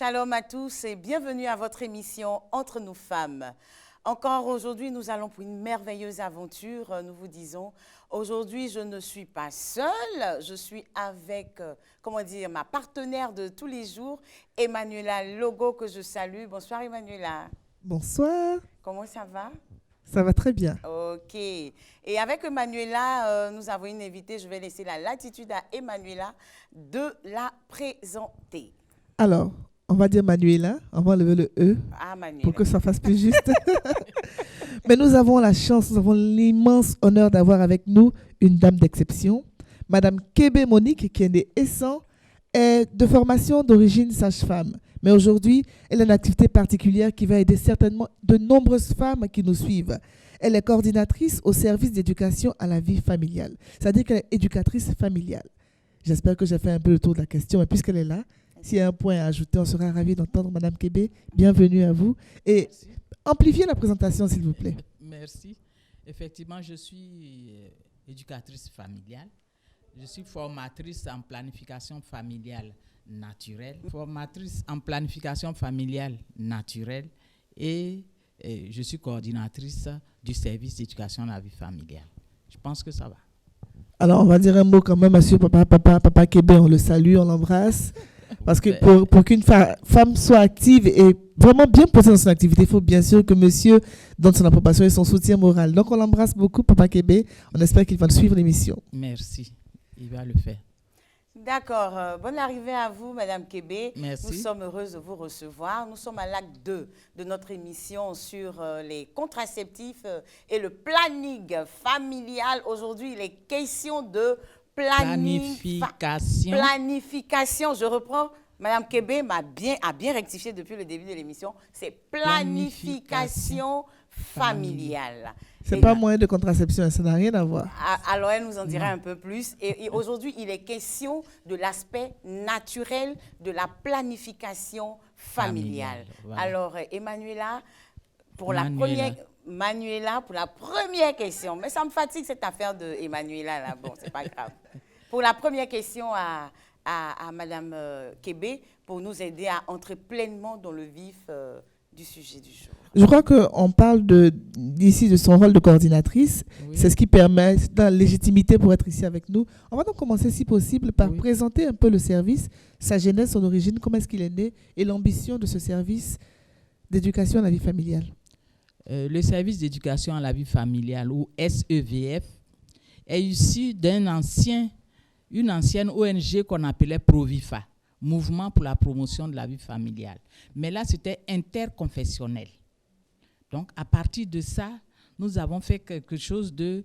Shalom à tous et bienvenue à votre émission Entre nous femmes. Encore aujourd'hui, nous allons pour une merveilleuse aventure. Nous vous disons, aujourd'hui, je ne suis pas seule. Je suis avec, ma partenaire de tous les jours, Emmanuela Logo, que je salue. Bonsoir, Emmanuela. Bonsoir. Comment ça va? Ça va très bien. OK. Et avec Emmanuela, nous avons une invitée. Je vais laisser la latitude à Emmanuela de la présenter. Alors, on va dire Manuela, on va enlever le E pour que ça fasse plus juste. Mais nous avons la chance, nous avons l'immense honneur d'avoir avec nous une dame d'exception, Madame Kébé Monique, qui est née Essan, est de formation d'origine sage-femme. Mais aujourd'hui, elle a une activité particulière qui va aider certainement de nombreuses femmes qui nous suivent. Elle est coordinatrice au service d'éducation à la vie familiale, c'est-à-dire qu'elle est éducatrice familiale. J'espère que j'ai fait un peu le tour de la question, mais puisqu'elle est là, s'il y a un point à ajouter, on sera ravis d'entendre Madame Kébé. Bienvenue à vous. Et merci. Amplifiez la présentation, s'il vous plaît. Merci. Effectivement, je suis éducatrice familiale. Je suis formatrice en planification familiale naturelle. Formatrice en planification familiale naturelle. Et je suis coordinatrice du service d'éducation à la vie familiale. Je pense que ça va. Alors, on va dire un mot quand même à monsieur Papa Kébé. On le salue, on l'embrasse. Parce que pour qu'une femme soit active et vraiment bien posée dans son activité, il faut bien sûr que monsieur donne son approbation et son soutien moral. Donc, on l'embrasse beaucoup, Papa Kébé. On espère qu'il va suivre l'émission. Merci. Il va le faire. D'accord. Bonne arrivée à vous, Madame Kébé. Merci. Nous sommes heureuses de vous recevoir. Nous sommes à l'acte 2 de notre émission sur les contraceptifs et le planning familial. Aujourd'hui, il est question de planification. Je reprends. Madame Kébé a bien rectifié depuis le début de l'émission. C'est planification familiale. C'est pas moyen de contraception, ça n'a rien à voir. Alors, elle nous en dira un peu plus. Et aujourd'hui, il est question de l'aspect naturel de la planification familiale. Voilà. Alors, Emmanuela, pour la première question, mais ça me fatigue cette affaire de Emmanuela là. Bon, c'est pas grave. Pour la première question à Madame Kébé, pour nous aider à entrer pleinement dans le vif du sujet du jour. Je crois qu'on parle ici de son rôle de coordinatrice. Oui. C'est ce qui permet la légitimité pour être ici avec nous. On va donc commencer, si possible, par présenter un peu le service, sa genèse, son origine, comment est-ce qu'il est né et l'ambition de ce service d'éducation à la vie familiale. Le service d'éducation à la vie familiale, ou SEVF, est issu d'une ancienne ONG qu'on appelait Provifa, Mouvement pour la promotion de la vie familiale. Mais là, c'était interconfessionnel. Donc, à partir de ça, nous avons fait quelque chose de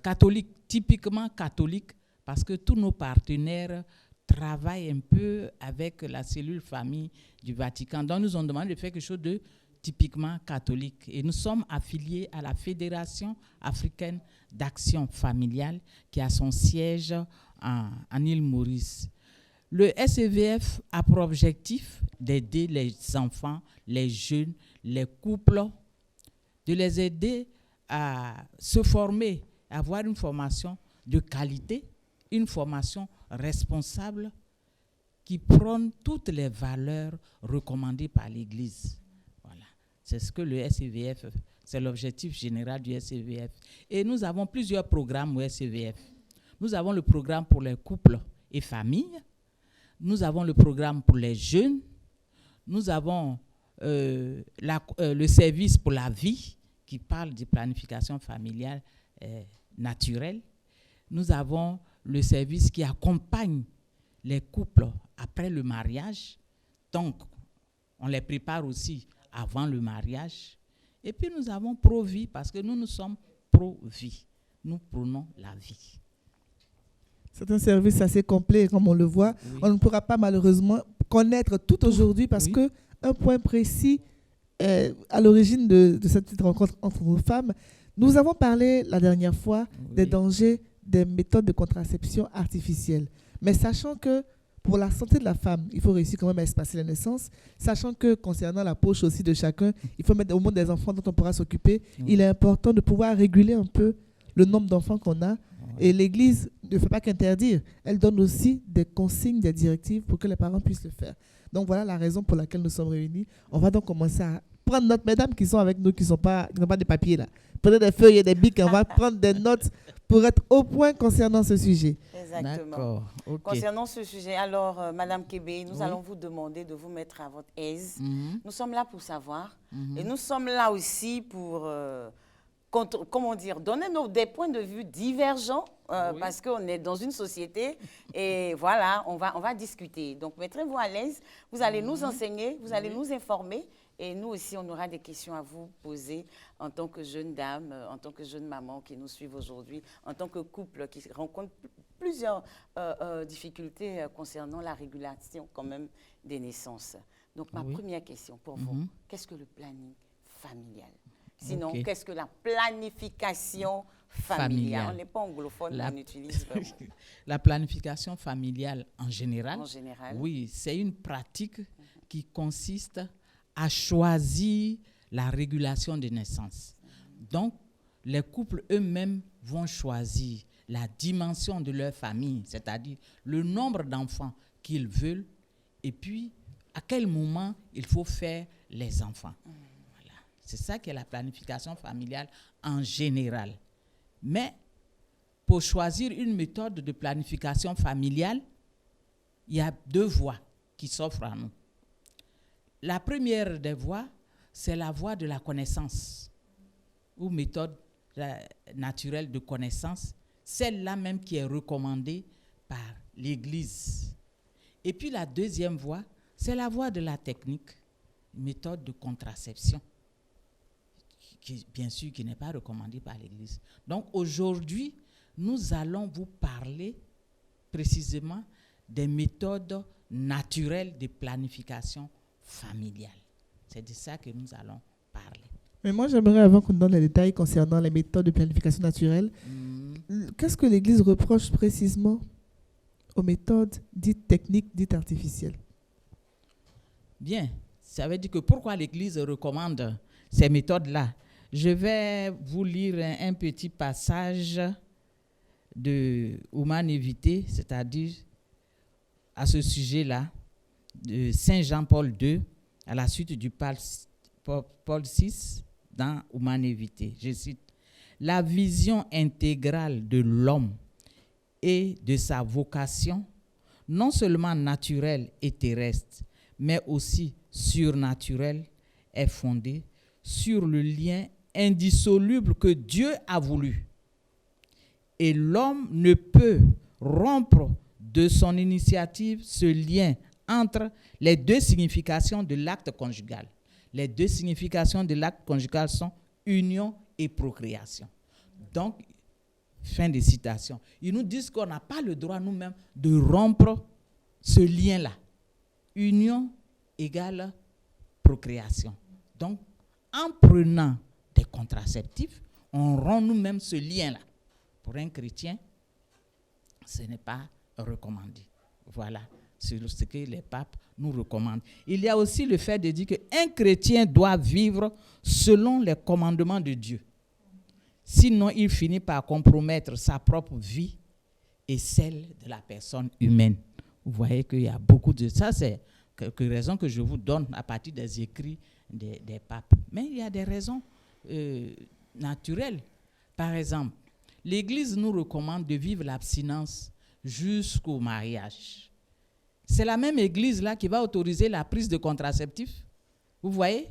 catholique, typiquement catholique, parce que tous nos partenaires travaillent un peu avec la cellule famille du Vatican. Donc, nous ont demandé de faire quelque chose de typiquement catholique. Et nous sommes affiliés à la Fédération africaine d'action familiale qui a son siège en île Maurice. Le SEVF a pour objectif d'aider les enfants, les jeunes, les couples, de les aider à se former, à avoir une formation de qualité, une formation responsable qui prône toutes les valeurs recommandées par l'Église. Voilà. C'est ce que le SEVF, c'est l'objectif général du SEVF. Et nous avons plusieurs programmes au SEVF. Nous avons le programme pour les couples et familles. Nous avons le programme pour les jeunes. Nous avons le service pour la vie qui parle de planification familiale naturelle. Nous avons le service qui accompagne les couples après le mariage. Donc, on les prépare aussi avant le mariage. Et puis, nous avons Pro-Vie parce que nous sommes pro-vie. Nous prônons la vie. C'est un service assez complet, comme on le voit. Oui. On ne pourra pas malheureusement connaître tout aujourd'hui parce qu'un point précis à l'origine de cette petite rencontre entre nos femmes, nous avons parlé la dernière fois des dangers des méthodes de contraception artificielle. Mais sachant que pour la santé de la femme, il faut réussir quand même à espacer la naissance, sachant que concernant la poche aussi de chacun, il faut mettre au monde des enfants dont on pourra s'occuper. Il est important de pouvoir réguler un peu le nombre d'enfants qu'on a. Et l'Église ne fait pas qu'interdire. Elle donne aussi des consignes, des directives pour que les parents puissent le faire. Donc, voilà la raison pour laquelle nous sommes réunis. On va donc commencer à prendre notes. Mesdames qui sont avec nous, qui n'ont pas des papiers là, prenez des feuilles et des bics. On va prendre des notes pour être au point concernant ce sujet. Exactement. D'accord. Okay. Concernant ce sujet, alors, Madame Kébé, nous allons vous demander de vous mettre à votre aise. Nous sommes là pour savoir. Et nous sommes là aussi pour... comment dire, donner des points de vue divergents parce qu'on est dans une société et voilà, on va discuter. Donc, mettrez-vous à l'aise, vous allez nous enseigner, vous allez nous informer et nous aussi, on aura des questions à vous poser en tant que jeune dame, en tant que jeune maman qui nous suivent aujourd'hui, en tant que couple qui rencontre plusieurs difficultés concernant la régulation quand même des naissances. Donc, ma première question pour vous, qu'est-ce que le planning familial? Sinon, qu'est-ce que la planification familiale? On n'est pas anglophone, on utilise vraiment. La planification familiale en général, oui, c'est une pratique qui consiste à choisir la régulation des naissances. Donc, les couples eux-mêmes vont choisir la dimension de leur famille, c'est-à-dire le nombre d'enfants qu'ils veulent et puis à quel moment il faut faire les enfants. C'est ça qu'est la planification familiale en général. Mais pour choisir une méthode de planification familiale, il y a 2 voies qui s'offrent à nous. La première des voies, c'est la voie de la connaissance, ou méthode naturelle de connaissance, celle-là même qui est recommandée par l'Église. Et puis la deuxième voie, c'est la voie de la technique, méthode de contraception, qui, bien sûr, qui n'est pas recommandée par l'Église. Donc, aujourd'hui, nous allons vous parler précisément des méthodes naturelles de planification familiale. C'est de ça que nous allons parler. Mais moi, j'aimerais, avant qu'on donne les détails concernant les méthodes de planification naturelle, qu'est-ce que l'Église reproche précisément aux méthodes dites techniques, dites artificielles? Bien, ça veut dire que pourquoi l'Église recommande ces méthodes-là? Je vais vous lire un petit passage de Humanité, c'est-à-dire à ce sujet-là, de Saint Jean-Paul II, à la suite du Paul VI, dans Humanité. Je cite, « La vision intégrale de l'homme et de sa vocation, non seulement naturelle et terrestre, mais aussi surnaturelle, est fondée sur le lien indissoluble que Dieu a voulu. Et l'homme ne peut rompre de son initiative ce lien entre les 2 significations de l'acte conjugal. Les 2 significations de l'acte conjugal sont union et procréation. » Donc, fin de citation. Ils nous disent qu'on n'a pas le droit nous-mêmes de rompre ce lien-là. Union égale procréation. Donc, en prenant des contraceptifs, on rompt nous-mêmes ce lien-là. Pour un chrétien, ce n'est pas recommandé. Voilà ce que les papes nous recommandent. Il y a aussi le fait de dire qu'un chrétien doit vivre selon les commandements de Dieu. Sinon, il finit par compromettre sa propre vie et celle de la personne humaine. Vous voyez qu'il y a beaucoup de... Ça, c'est quelques raisons que je vous donne à partir des écrits des papes. Mais il y a des raisons naturelles. Par exemple, l'Église nous recommande de vivre l'abstinence jusqu'au mariage. C'est la même Église-là qui va autoriser la prise de contraceptifs. Vous voyez?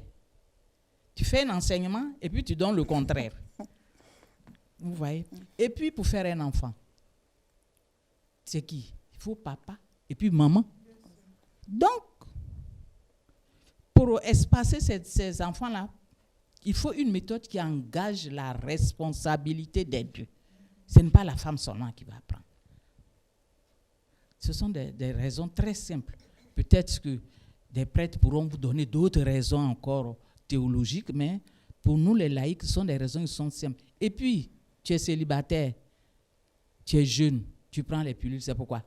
Tu fais un enseignement et puis tu donnes le contraire. Vous voyez? Et puis pour faire un enfant, c'est qui? Il faut papa et puis maman. Donc, pour espacer ces enfants-là, il faut une méthode qui engage la responsabilité des deux. Ce n'est pas la femme seulement qui va apprendre. Ce sont des raisons très simples. Peut-être que des prêtres pourront vous donner d'autres raisons encore théologiques, mais pour nous, les laïcs, ce sont des raisons qui sont simples. Et puis, tu es célibataire, tu es jeune, tu prends les pilules, c'est pourquoi?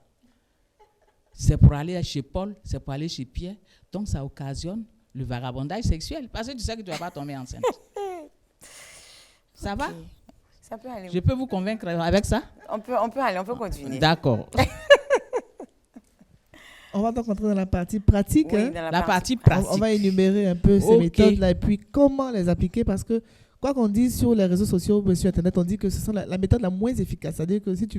C'est pour aller chez Paul, c'est pour aller chez Pierre. Donc, ça occasionne le vagabondage sexuel. Parce que tu sais que tu ne vas pas tomber enceinte. Ça va? Ça peut aller. Je peux vous convaincre avec ça? On peut aller, on peut continuer. D'accord. On va donc entrer dans la partie pratique. Oui, hein? dans La partie pratique. On va énumérer un peu ces méthodes-là et puis comment les appliquer parce que quoi qu'on dise sur les réseaux sociaux, sur Internet, on dit que ce sont la méthode la moins efficace. C'est-à-dire que si tu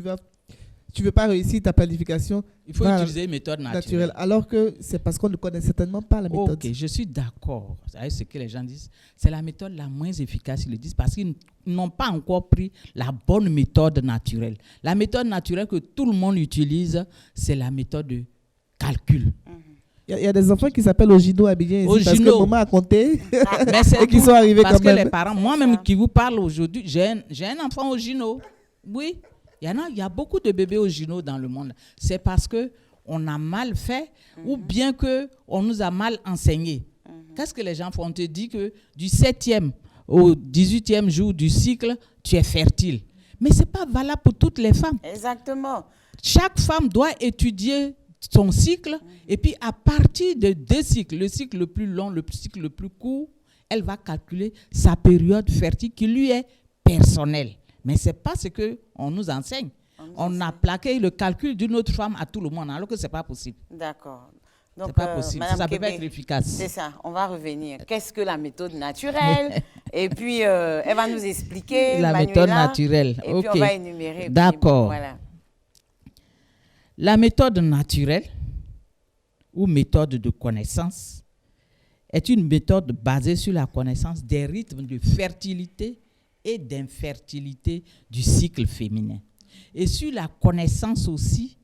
veux pas réussir ta planification, il faut utiliser une méthode naturelle. Alors que c'est parce qu'on ne connaît certainement pas la méthode. Ok, je suis d'accord avec ce que les gens disent. C'est la méthode la moins efficace, ils le disent, parce qu'ils n'ont pas encore pris la bonne méthode naturelle. La méthode naturelle que tout le monde utilise, c'est la méthode de calcul. Il y a des enfants qui s'appellent Ogino Abidjan ici parce que maman a compté et qui sont arrivés parce quand même. Parce que les parents, moi-même qui vous parle aujourd'hui, j'ai un enfant Ogino. Oui, il y a beaucoup de bébés Ogino dans le monde. C'est parce qu'on a mal fait ou bien qu'on nous a mal enseigné. Qu'est-ce que les gens font? On te dit que du 7e au 18e jour du cycle, tu es fertile. Mais ce n'est pas valable pour toutes les femmes. Exactement. Chaque femme doit étudier son cycle et puis à partir de 2 cycles, le cycle le plus long, le cycle le plus court, elle va calculer sa période fertile qui lui est personnelle. Mais ce n'est pas ce qu'on nous enseigne. On a plaqué le calcul d'une autre femme à tout le monde alors que ce n'est pas possible. D'accord. Donc, c'est pas possible. Madame ça ne peut Kébé, pas être efficace. C'est ça. On va revenir. Qu'est-ce que la méthode naturelle? Et puis, elle va nous expliquer. La Manuela, méthode naturelle. Et puis, on va énumérer. D'accord. Voilà. La méthode naturelle ou méthode de connaissance est une méthode basée sur la connaissance des rythmes de fertilité et d'infertilité du cycle féminin et sur la connaissance aussi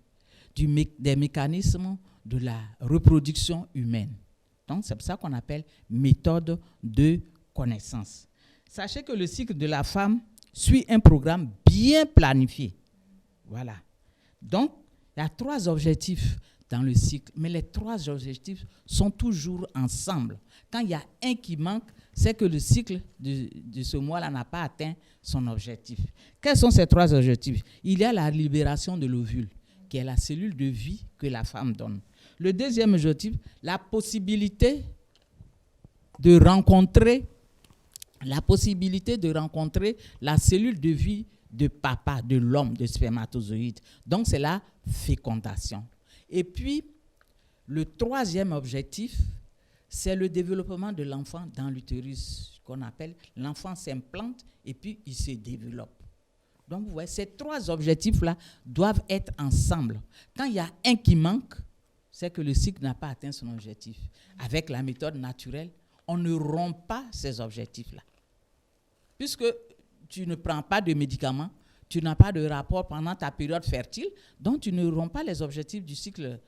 des mécanismes de la reproduction humaine. Donc, c'est pour ça qu'on appelle méthode de connaissance. Sachez que le cycle de la femme suit un programme bien planifié. Voilà. Donc, il y a 3 objectifs dans le cycle, mais les 3 objectifs sont toujours ensemble. Quand il y a un qui manque, c'est que le cycle de ce mois-là n'a pas atteint son objectif. Quels sont ces 3 objectifs? Il y a la libération de l'ovule, qui est la cellule de vie que la femme donne. Le 2e objectif, la possibilité de rencontrer la cellule de vie de papa, de l'homme, de spermatozoïde. Donc, c'est la fécondation. Et puis, le 3e objectif, c'est le développement de l'enfant dans l'utérus, qu'on appelle l'enfant s'implante et puis il se développe. Donc, vous voyez, ces 3 objectifs-là doivent être ensemble. Quand il y a un qui manque, c'est que le cycle n'a pas atteint son objectif. Avec la méthode naturelle, on ne rompt pas ces objectifs-là. Puisque tu ne prends pas de médicaments, tu n'as pas de rapport pendant ta période fertile, donc tu ne romps pas les objectifs du cycle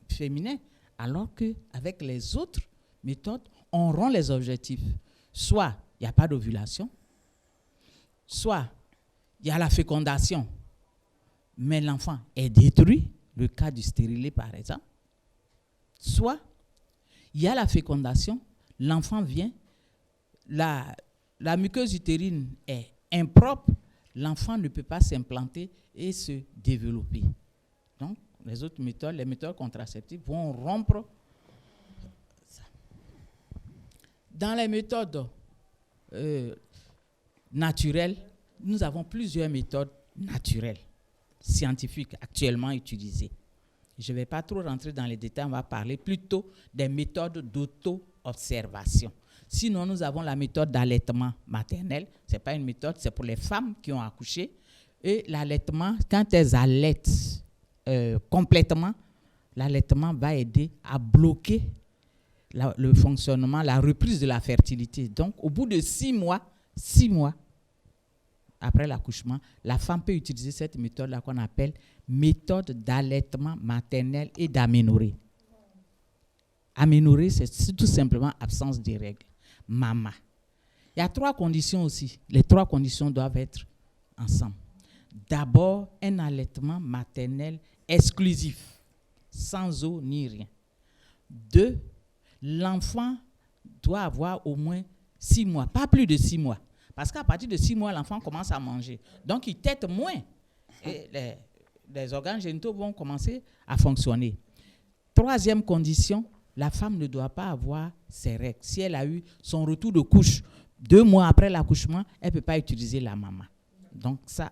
féminin. Alors qu'avec les autres méthodes, on rompt les objectifs. Soit il n'y a pas d'ovulation, soit il y a la fécondation, mais l'enfant est détruit, le cas du stérilet par exemple. Soit il y a la fécondation, l'enfant vient, la muqueuse utérine est impropre, l'enfant ne peut pas s'implanter et se développer. Donc, les autres méthodes, les méthodes contraceptives vont rompre ça. Dans les méthodes naturelles, nous avons plusieurs méthodes naturelles, scientifiques, actuellement utilisées. Je ne vais pas trop rentrer dans les détails, on va parler plutôt des méthodes d'auto-observation. Sinon, nous avons la méthode d'allaitement maternel. Ce n'est pas une méthode, c'est pour les femmes qui ont accouché. Et l'allaitement, quand elles allaitent complètement, l'allaitement va aider à bloquer le fonctionnement, la reprise de la fertilité. Donc, au bout de 6 mois après l'accouchement, la femme peut utiliser cette méthode-là qu'on appelle méthode d'allaitement maternel et d'aménorrhée. Aménorrhée, c'est tout simplement absence de règles. Mama. Il y a 3 conditions aussi. Les 3 conditions doivent être ensemble. D'abord, un allaitement maternel exclusif, sans eau ni rien. 2, l'enfant doit avoir au moins 6 mois, pas plus de 6 mois. Parce qu'à partir de 6 mois, l'enfant commence à manger. Donc, il tète moins. Et les organes génitaux vont commencer à fonctionner. 3e condition, la femme ne doit pas avoir ses règles. Si elle a eu son retour de couche 2 mois après l'accouchement, elle ne peut pas utiliser la maman. Donc ça,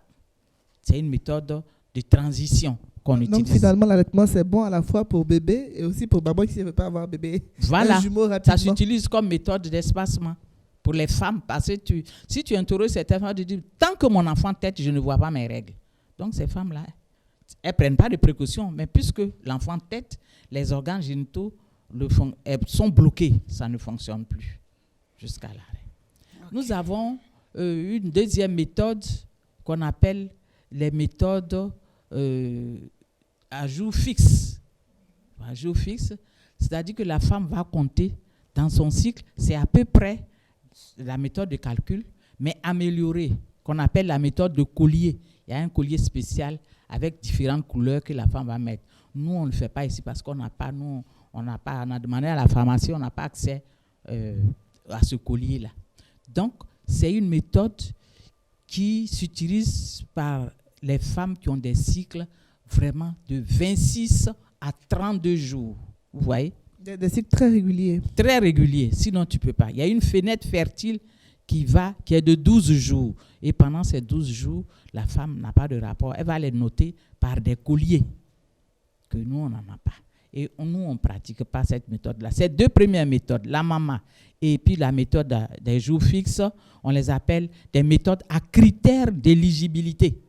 c'est une méthode de transition qu'on utilise. Donc finalement, l'allaitement, c'est bon à la fois pour bébé et aussi pour maman qui ne veut pas avoir bébé. Voilà, ça s'utilise comme méthode d'espacement pour les femmes. Parce que si tu interroges certaines femmes, tu dis, tant que mon enfant tète, je ne vois pas mes règles. Donc ces femmes-là, elles ne prennent pas de précautions, mais puisque l'enfant tète, les organes génitaux sont bloqués, ça ne fonctionne plus jusqu'à l'arrêt. Okay. Nous avons une deuxième méthode qu'on appelle les méthodes à jour fixe. À jour fixe, c'est-à-dire que la femme va compter dans son cycle, c'est à peu près la méthode de calcul, mais améliorée, qu'on appelle la méthode de collier. Il y a un collier spécial avec différentes couleurs que la femme va mettre. Nous, on ne le fait pas ici parce qu'on n'a pas, on a demandé à la pharmacie, on n'a pas accès à ce collier-là. Donc, c'est une méthode qui s'utilise par les femmes qui ont des cycles vraiment de 26 à 32 jours. Vous voyez? Des cycles très réguliers. Très réguliers, sinon tu ne peux pas. Il y a une fenêtre fertile qui est de 12 jours. Et pendant ces 12 jours, la femme n'a pas de rapport. Elle va les noter par des colliers que nous, on n'en a pas. Et nous, on ne pratique pas cette méthode-là. Ces 2 premières méthodes, la maman et puis la méthode des jours fixes, on les appelle des méthodes à critères d'éligibilité.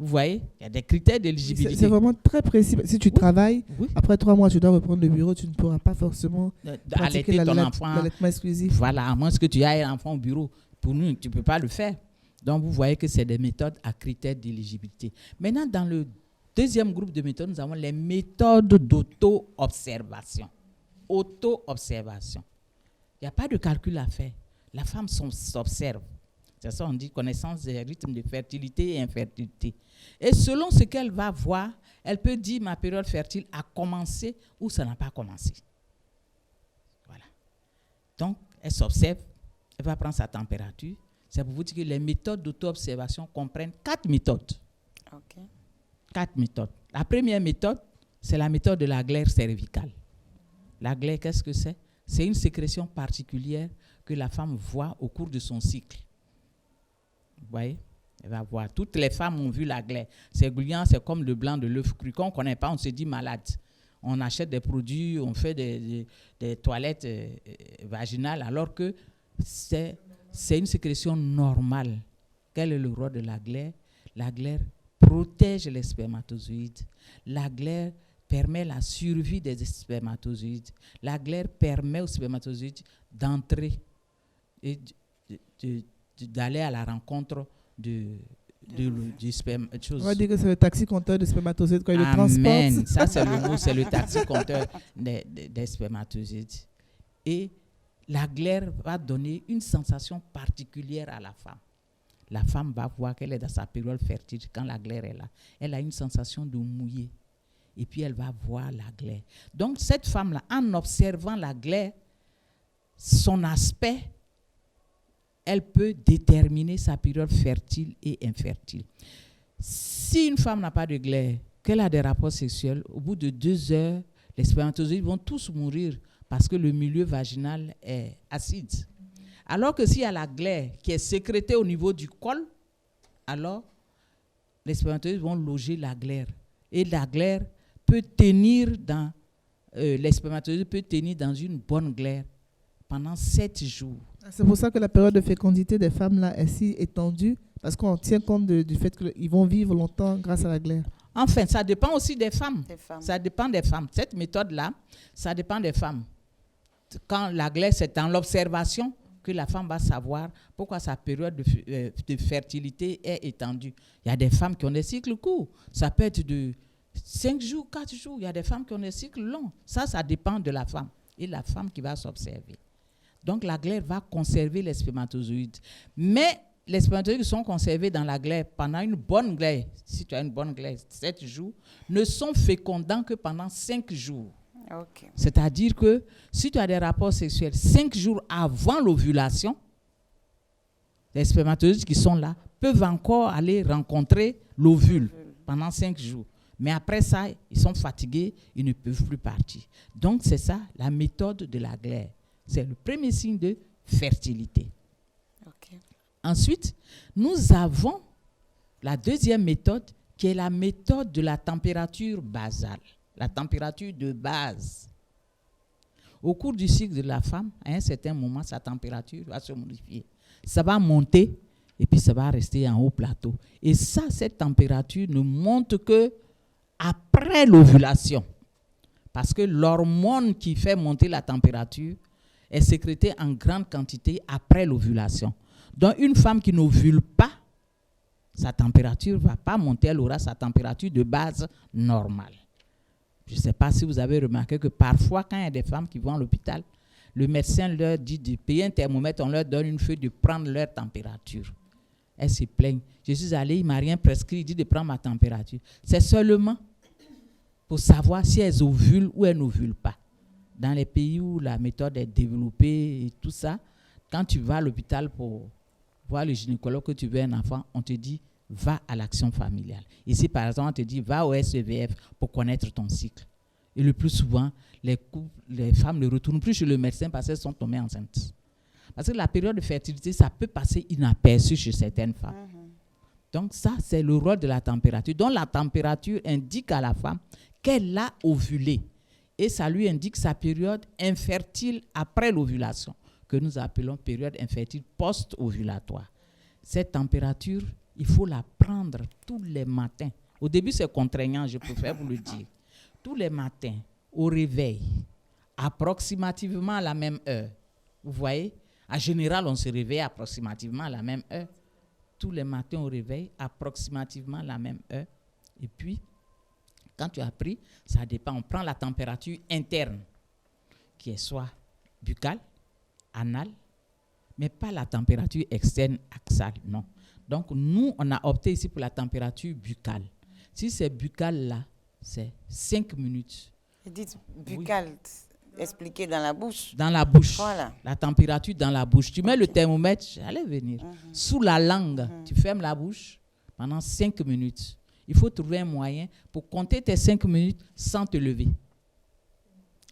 Vous voyez, il y a des critères d'éligibilité. C'est vraiment très précis. Si tu travailles, après 3 mois, tu dois reprendre le bureau, tu ne pourras pas forcément pratiquer l'allaitement exclusif. Voilà, à moins que tu aies un enfant au bureau. Pour nous, tu ne peux pas le faire. Donc, vous voyez que c'est des méthodes à critères d'éligibilité. Maintenant, dans le deuxième groupe de méthodes, nous avons les méthodes d'auto-observation. Auto-observation. Il n'y a pas de calcul à faire. La femme s'observe. C'est ça, on dit connaissance des rythmes de fertilité et infertilité. Et selon ce qu'elle va voir, elle peut dire ma période fertile a commencé ou ça n'a pas commencé. Voilà. Donc, elle s'observe, elle va prendre sa température. C'est pour vous dire que les méthodes d'auto-observation comprennent 4 méthodes. Okay. 4 méthodes. La première méthode, c'est la méthode de la glaire cervicale. La glaire, qu'est-ce que c'est? C'est une sécrétion particulière que la femme voit au cours de son cycle. Vous voyez? Elle va voir. Toutes les femmes ont vu la glaire. C'est gluant, c'est comme le blanc de l'œuf cru. Quand on ne connaît pas, on se dit malade. On achète des produits, on fait des toilettes vaginales, alors que c'est une sécrétion normale. Quel est le rôle de la glaire? La glaire protège les spermatozoïdes. La glaire permet la survie des spermatozoïdes. La glaire permet aux spermatozoïdes d'entrer et d'aller à la rencontre du sperme. On va dire que c'est le taxi-compteur de spermatozoïdes quand il le transporte. Amen. Ça, c'est le mot, c'est le taxi-compteur des spermatozoïdes. Et la glaire va donner une sensation particulière à la femme. La femme va voir qu'elle est dans sa période fertile. Quand la glaire est là, elle a une sensation de mouiller. Et puis, elle va voir la glaire. Donc, cette femme-là, en observant la glaire, son aspect, elle peut déterminer sa période fertile et infertile. Si une femme n'a pas de glaire, qu'elle a des rapports sexuels, au bout de 2 heures, les spermatozoïdes vont tous mourir parce que le milieu vaginal est acide. Alors que s'il y a la glaire qui est sécrétée au niveau du col, alors les spermatozoïdes vont loger la glaire. Et la glaire peut tenir dans, les spermatozoïdes peuvent tenir dans une bonne glaire pendant 7 jours. C'est pour ça que la période de fécondité des femmes là est si étendue, parce qu'on tient compte du fait qu'ils vont vivre longtemps grâce à la glaire. Enfin, ça dépend aussi des femmes. Ça dépend des femmes. Cette méthode-là, ça dépend des femmes. Quand la glaire, c'est dans l'observation que la femme va savoir pourquoi sa période de fertilité est étendue. Il y a des femmes qui ont des cycles courts. Ça peut être de 5 jours, 4 jours. Il y a des femmes qui ont des cycles longs. Ça dépend de la femme. Et la femme qui va s'observer. Donc, la glaire va conserver les spermatozoïdes. Mais les spermatozoïdes qui sont conservés dans la glaire pendant une bonne glaire, si tu as une bonne glaire, 7 jours, ne sont fécondants que pendant 5 jours. Okay. C'est-à-dire que si tu as des rapports sexuels 5 jours avant l'ovulation, les spermatozoïdes qui sont là peuvent encore aller rencontrer l'ovule pendant 5 jours. Mais après ça, ils sont fatigués, ils ne peuvent plus partir. Donc, c'est ça la méthode de la glaire. C'est le premier signe de fertilité. Ensuite, nous avons la deuxième méthode qui est la méthode de la température basale, la température de base. Au cours du cycle de la femme, à un certain moment, sa température va se modifier. Ça va monter et puis ça va rester en haut plateau. Et ça, cette température ne monte que après l'ovulation. Parce que l'hormone qui fait monter la température est sécrétée en grande quantité après l'ovulation. Donc, une femme qui n'ovule pas, sa température ne va pas monter, elle aura sa température de base normale. Je ne sais pas si vous avez remarqué que parfois, quand il y a des femmes qui vont à l'hôpital, le médecin leur dit de payer un thermomètre, on leur donne une feuille de prendre leur température. Elles se plaignent. Je suis allée, il ne m'a rien prescrit, il dit de prendre ma température. C'est seulement pour savoir si elles ovulent ou elles n'ovulent pas. Dans les pays où la méthode est développée et tout ça, quand tu vas à l'hôpital pour voir le gynécologue que tu veux un enfant, on te dit va à l'action familiale. Ici, par exemple, on te dit va au SEVF pour connaître ton cycle. Et le plus souvent, les femmes ne retournent plus chez le médecin parce qu'elles sont tombées enceintes. Parce que la période de fertilité, ça peut passer inaperçu chez certaines femmes. Donc ça, c'est le rôle de la température. Donc la température indique à la femme qu'elle a ovulé. Et ça lui indique sa période infertile après l'ovulation, que nous appelons période infertile post-ovulatoire. Cette température, il faut la prendre tous les matins. Au début, c'est contraignant, je préfère vous le dire. Tous les matins, au réveil, approximativement à la même heure. Vous voyez, en général, on se réveille approximativement à la même heure. Tous les matins au réveil, approximativement à la même heure. Et puis, quand tu as pris, ça dépend. On prend la température interne, qui est soit buccale, anale, mais pas la température externe axiale, non. Donc, nous, on a opté ici pour la température buccale. Si c'est buccal là, c'est 5 minutes. Dites buccal, expliquez dans la bouche. Dans la bouche. Voilà. La température dans la bouche. Tu mets le thermomètre, j'allais venir, sous la langue. Tu fermes la bouche pendant 5 minutes. Il faut trouver un moyen pour compter tes 5 minutes sans te lever.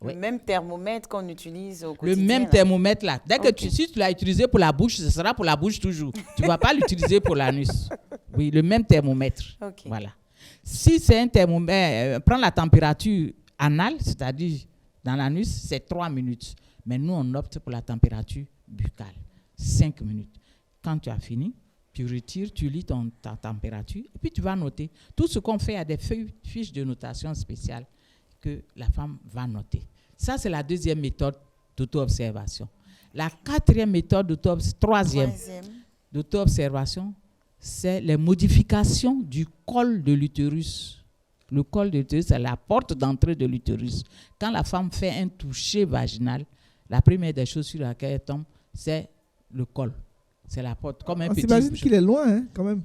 Le même thermomètre qu'on utilise au quotidien. Le même thermomètre là. Dès que si tu l'as utilisé pour la bouche, ce sera pour la bouche toujours. Tu ne vas pas l'utiliser pour l'anus. Oui, le même thermomètre. Voilà. Si c'est un thermomètre, prends la température anale, c'est-à-dire dans l'anus, c'est 3 minutes. Mais nous, on opte pour la température buccale. 5 minutes. Quand tu as fini, tu retires, tu lis ta température et puis tu vas noter. Tout ce qu'on fait à des fiches de notation spéciales que la femme va noter. Ça, c'est la deuxième méthode d'auto-observation. La quatrième méthode troisième d'auto-observation, c'est les modifications du col de l'utérus. Le col de l'utérus, c'est la porte d'entrée de l'utérus. Quand la femme fait un toucher vaginal, la première des choses sur laquelle elle tombe, c'est le col. C'est la porte. Comme un petit. On s'imagine qu'il est loin, hein, quand même.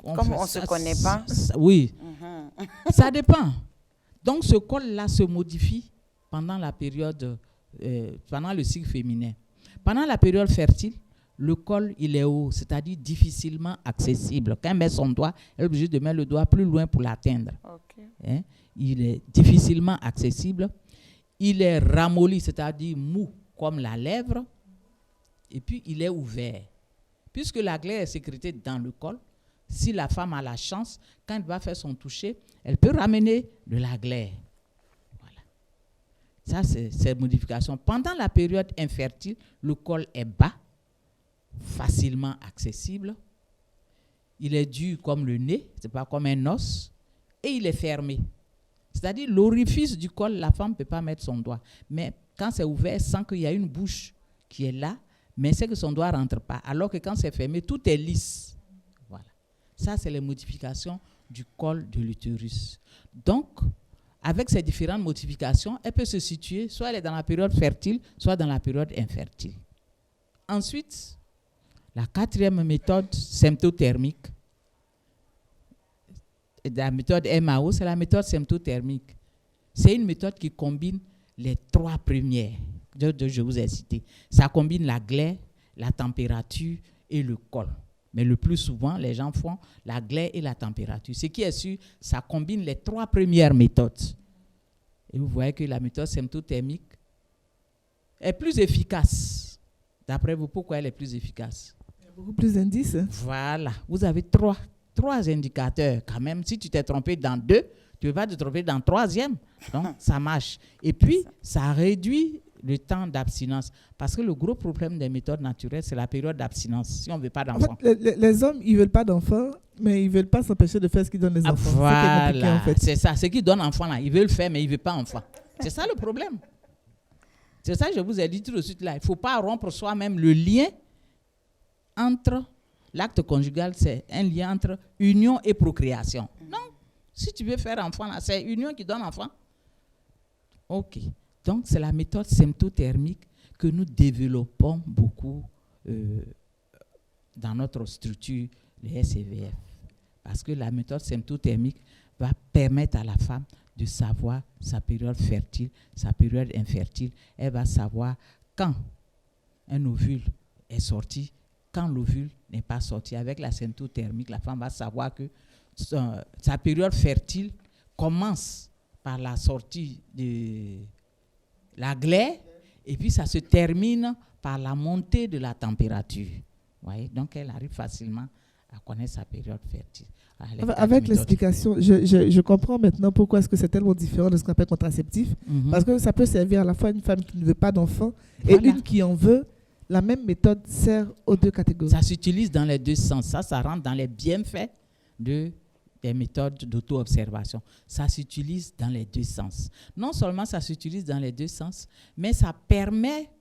Comme on ne se connaît pas. Oui. Ça dépend. Donc, ce col-là se modifie pendant la période, pendant le cycle féminin. Pendant la période fertile, le col, il est haut, c'est-à-dire difficilement accessible. Quand elle met son doigt, elle est obligée de mettre le doigt plus loin pour l'atteindre. Hein? Il est difficilement accessible. Il est ramolli, c'est-à-dire mou, comme la lèvre. Et puis, il est ouvert. Puisque la glaire est sécrétée dans le col, si la femme a la chance, quand elle va faire son toucher, elle peut ramener de la glaire. Voilà. Ça, c'est cette modification. Pendant la période infertile, le col est bas, facilement accessible. Il est dur comme le nez, ce n'est pas comme un os, et il est fermé. C'est-à-dire, l'orifice du col, la femme ne peut pas mettre son doigt. Mais quand c'est ouvert, elle sent qu'il y a une bouche qui est là, mais c'est que son doigt ne rentre pas. Alors que quand c'est fermé, tout est lisse. Voilà. Ça, c'est les modifications du col de l'utérus. Donc, avec ces différentes modifications, elle peut se situer, soit elle est dans la période fertile, soit dans la période infertile. Ensuite, la quatrième méthode symptothermique, la méthode MAO, c'est la méthode symptothermique. C'est une méthode qui combine les 3 premières que je vous ai citées. Ça combine la glaire, la température et le col. Mais le plus souvent, les gens font la glaire et la température. Ce qui est sûr, ça combine les 3 premières méthodes. Et vous voyez que la méthode symptothermique est plus efficace. D'après vous, pourquoi elle est plus efficace? Beaucoup plus d'indices. Voilà. Vous avez trois indicateurs. Quand même, si tu t'es trompé dans 2, tu ne peux pas te tromper dans 3e. Donc, ça marche. Et puis, ça réduit le temps d'abstinence. Parce que le gros problème des méthodes naturelles, c'est la période d'abstinence. Si on ne veut pas d'enfants. En fait, les hommes, ils ne veulent pas d'enfants, mais ils ne veulent pas s'empêcher de faire ce qu'ils donnent les enfants. Voilà, en fait. C'est ça. Ce qu'ils donnent enfants, là, ils veulent faire, mais ils ne veulent pas enfants. C'est ça le problème. C'est ça que je vous ai dit tout de suite là. Il ne faut pas rompre soi-même le lien entre l'acte conjugal, c'est un lien entre union et procréation. Non. Si tu veux faire enfant, là, c'est union qui donne enfant. OK. Donc, c'est la méthode symptothermique que nous développons beaucoup dans notre structure, les SEVF. Parce que la méthode symptothermique va permettre à la femme de savoir sa période fertile, sa période infertile. Elle va savoir quand un ovule est sorti, quand l'ovule n'est pas sorti. Avec la symptothermique, la femme va savoir que sa période fertile commence par la sortie de la glaire et puis ça se termine par la montée de la température. Voyez? Donc, elle arrive facilement à connaître sa période fertile. Avec l'explication, je comprends maintenant pourquoi est-ce que c'est tellement différent de ce qu'on appelle contraceptif. Parce que ça peut servir à la fois à une femme qui ne veut pas d'enfant et une qui en veut. La même méthode sert aux 2 catégories. Ça s'utilise dans les 2 sens. Ça rentre dans les bienfaits des méthodes d'auto-observation. Ça s'utilise dans les 2 sens. Non seulement ça s'utilise dans les 2 sens, mais ça permet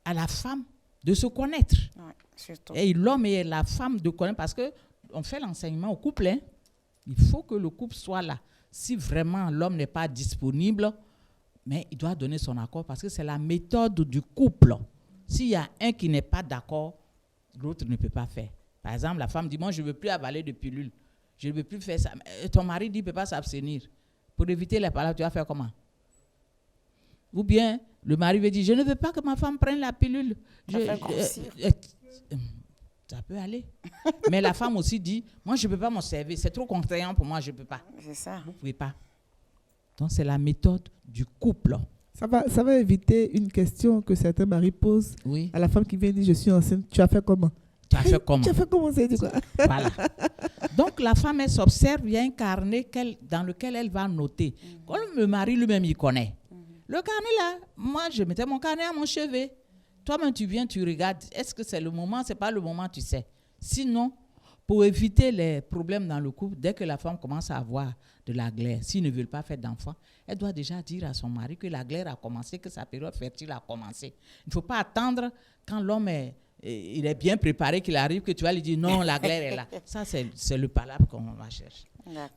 à la femme de se connaître. Ouais, et l'homme et la femme de connaître, parce qu'on fait l'enseignement au couple. Hein. Il faut que le couple soit là. Si vraiment l'homme n'est pas disponible, mais il doit donner son accord parce que c'est la méthode du couple. S'il y a un qui n'est pas d'accord, l'autre ne peut pas faire. Par exemple, la femme dit, moi, je ne veux plus avaler de pilules. Je ne veux plus faire ça. Ton mari dit, il ne peut pas s'abstenir. Pour éviter les paroles, tu vas faire comment? Ou bien, le mari veut dire, je ne veux pas que ma femme prenne la pilule. Ça peut aller. Mais la femme aussi dit, moi, je ne peux pas m'en servir. C'est trop contraignant pour moi, je ne peux pas. C'est ça. Vous ne pouvez pas. Donc, c'est la méthode du couple. Ça va éviter une question que certains maris posent à la femme qui vient dire, je suis enceinte, tu as fait comment? Tu as fait comment? Tu as fait comment, c'est quoi? Voilà. Donc, la femme, elle s'observe, il y a un carnet dans lequel elle va noter. Comme le mari lui-même, il connaît. Le carnet là, moi, je mettais mon carnet à mon chevet. Toi-même, tu viens, tu regardes. Est-ce que c'est le moment? Ce n'est pas le moment, tu sais. Sinon, pour éviter les problèmes dans le couple, dès que la femme commence à avoir de la glaire, s'ils ne veulent pas faire d'enfant, elle doit déjà dire à son mari que la glaire a commencé, que sa période fertile a commencé. Il ne faut pas attendre quand l'homme il est bien préparé, qu'il arrive, que tu vas lui dire non, la glaire est là. Ça, c'est le palabre qu'on va chercher.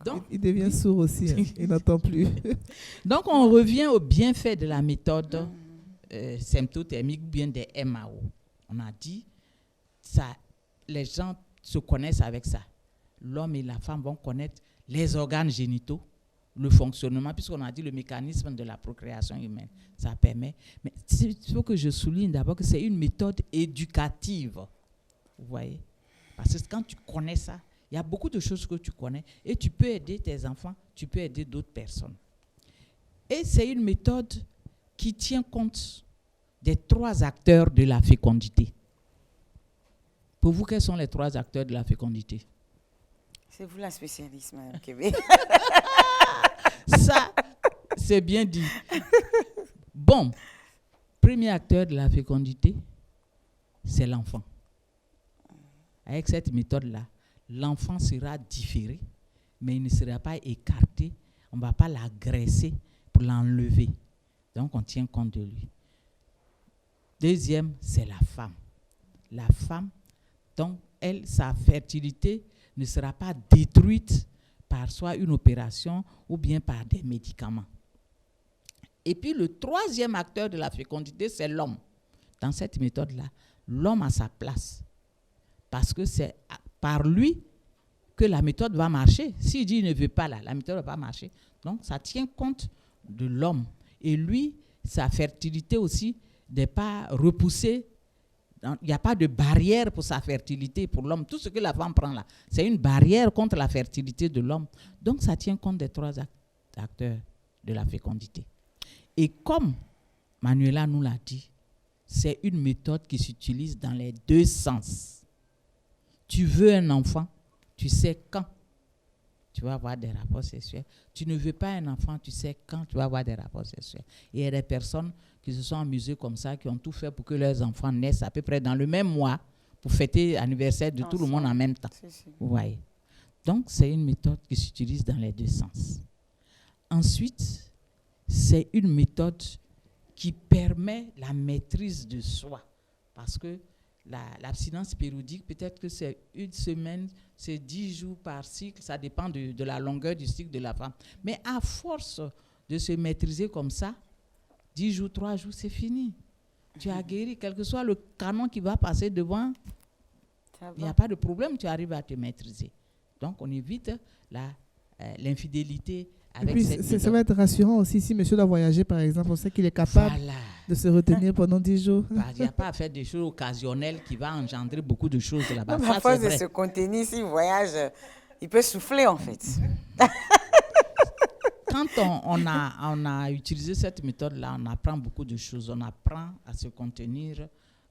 Donc, il devient sourd aussi, hein. Il n'entend plus. Donc, on revient au bienfait de la méthode symptothermique ou bien des MAO. On a dit, ça, les gens se connaissent avec ça. L'homme et la femme vont connaître les organes génitaux, le fonctionnement, puisqu'on a dit le mécanisme de la procréation humaine. Ça permet. Mais il faut que je souligne d'abord que c'est une méthode éducative. Vous voyez? Parce que quand tu connais ça, il y a beaucoup de choses que tu connais et tu peux aider tes enfants, tu peux aider d'autres personnes. Et c'est une méthode qui tient compte des 3 acteurs de la fécondité. Pour vous, quels sont les 3 acteurs de la fécondité? C'est vous la spécialiste, Mme Kébé. Ça, c'est bien dit. Bon, premier acteur de la fécondité, c'est l'enfant. Avec cette méthode-là, l'enfant sera différé, mais il ne sera pas écarté. On ne va pas l'agresser pour l'enlever. Donc, on tient compte de lui. Deuxième, c'est la femme. La femme, donc, elle, sa fertilité ne sera pas détruite par soit une opération ou bien par des médicaments. Et puis, le 3e acteur de la fécondité, c'est l'homme. Dans cette méthode-là, l'homme a sa place. Parce que c'est par lui que la méthode va marcher. S'il dit qu'il ne veut pas là, la méthode ne va pas marcher. Donc, ça tient compte de l'homme. Et lui, sa fertilité aussi n'est pas repoussée. Il n'y a pas de barrière pour sa fertilité, pour l'homme. Tout ce que la femme prend là, c'est une barrière contre la fertilité de l'homme. Donc, ça tient compte des 3 acteurs de la fécondité. Et comme Manuela nous l'a dit, c'est une méthode qui s'utilise dans les deux sens. Tu veux un enfant, tu sais quand tu vas avoir des rapports sexuels. Tu ne veux pas un enfant, tu sais quand tu vas avoir des rapports sexuels. Et il y a des personnes qui se sont amusées comme ça, qui ont tout fait pour que leurs enfants naissent à peu près dans le même mois pour fêter l'anniversaire de tout le monde en même temps. Vous voyez. Donc, c'est une méthode qui s'utilise dans les deux sens. Ensuite, c'est une méthode qui permet la maîtrise de soi. Parce que l'abstinence périodique, peut-être que c'est une semaine, c'est 10 jours par cycle, ça dépend de la longueur du cycle de la femme. Mais à force de se maîtriser comme ça, 10 jours, 3 jours, c'est fini. Tu as guéri, quel que soit le canon qui va passer devant, il n'y a pas de problème, tu arrives à te maîtriser. Donc, on évite l'infidélité avec cette méthode. Ça va être rassurant aussi si monsieur doit voyager, par exemple. On sait qu'il est capable de se retenir pendant 10 jours. Il n'y a pas à faire des choses occasionnelles qui vont engendrer beaucoup de choses là-bas. À force de se contenir, s'il voyage, il peut souffler en fait. Quand on a utilisé cette méthode-là, on apprend beaucoup de choses. On apprend à se contenir,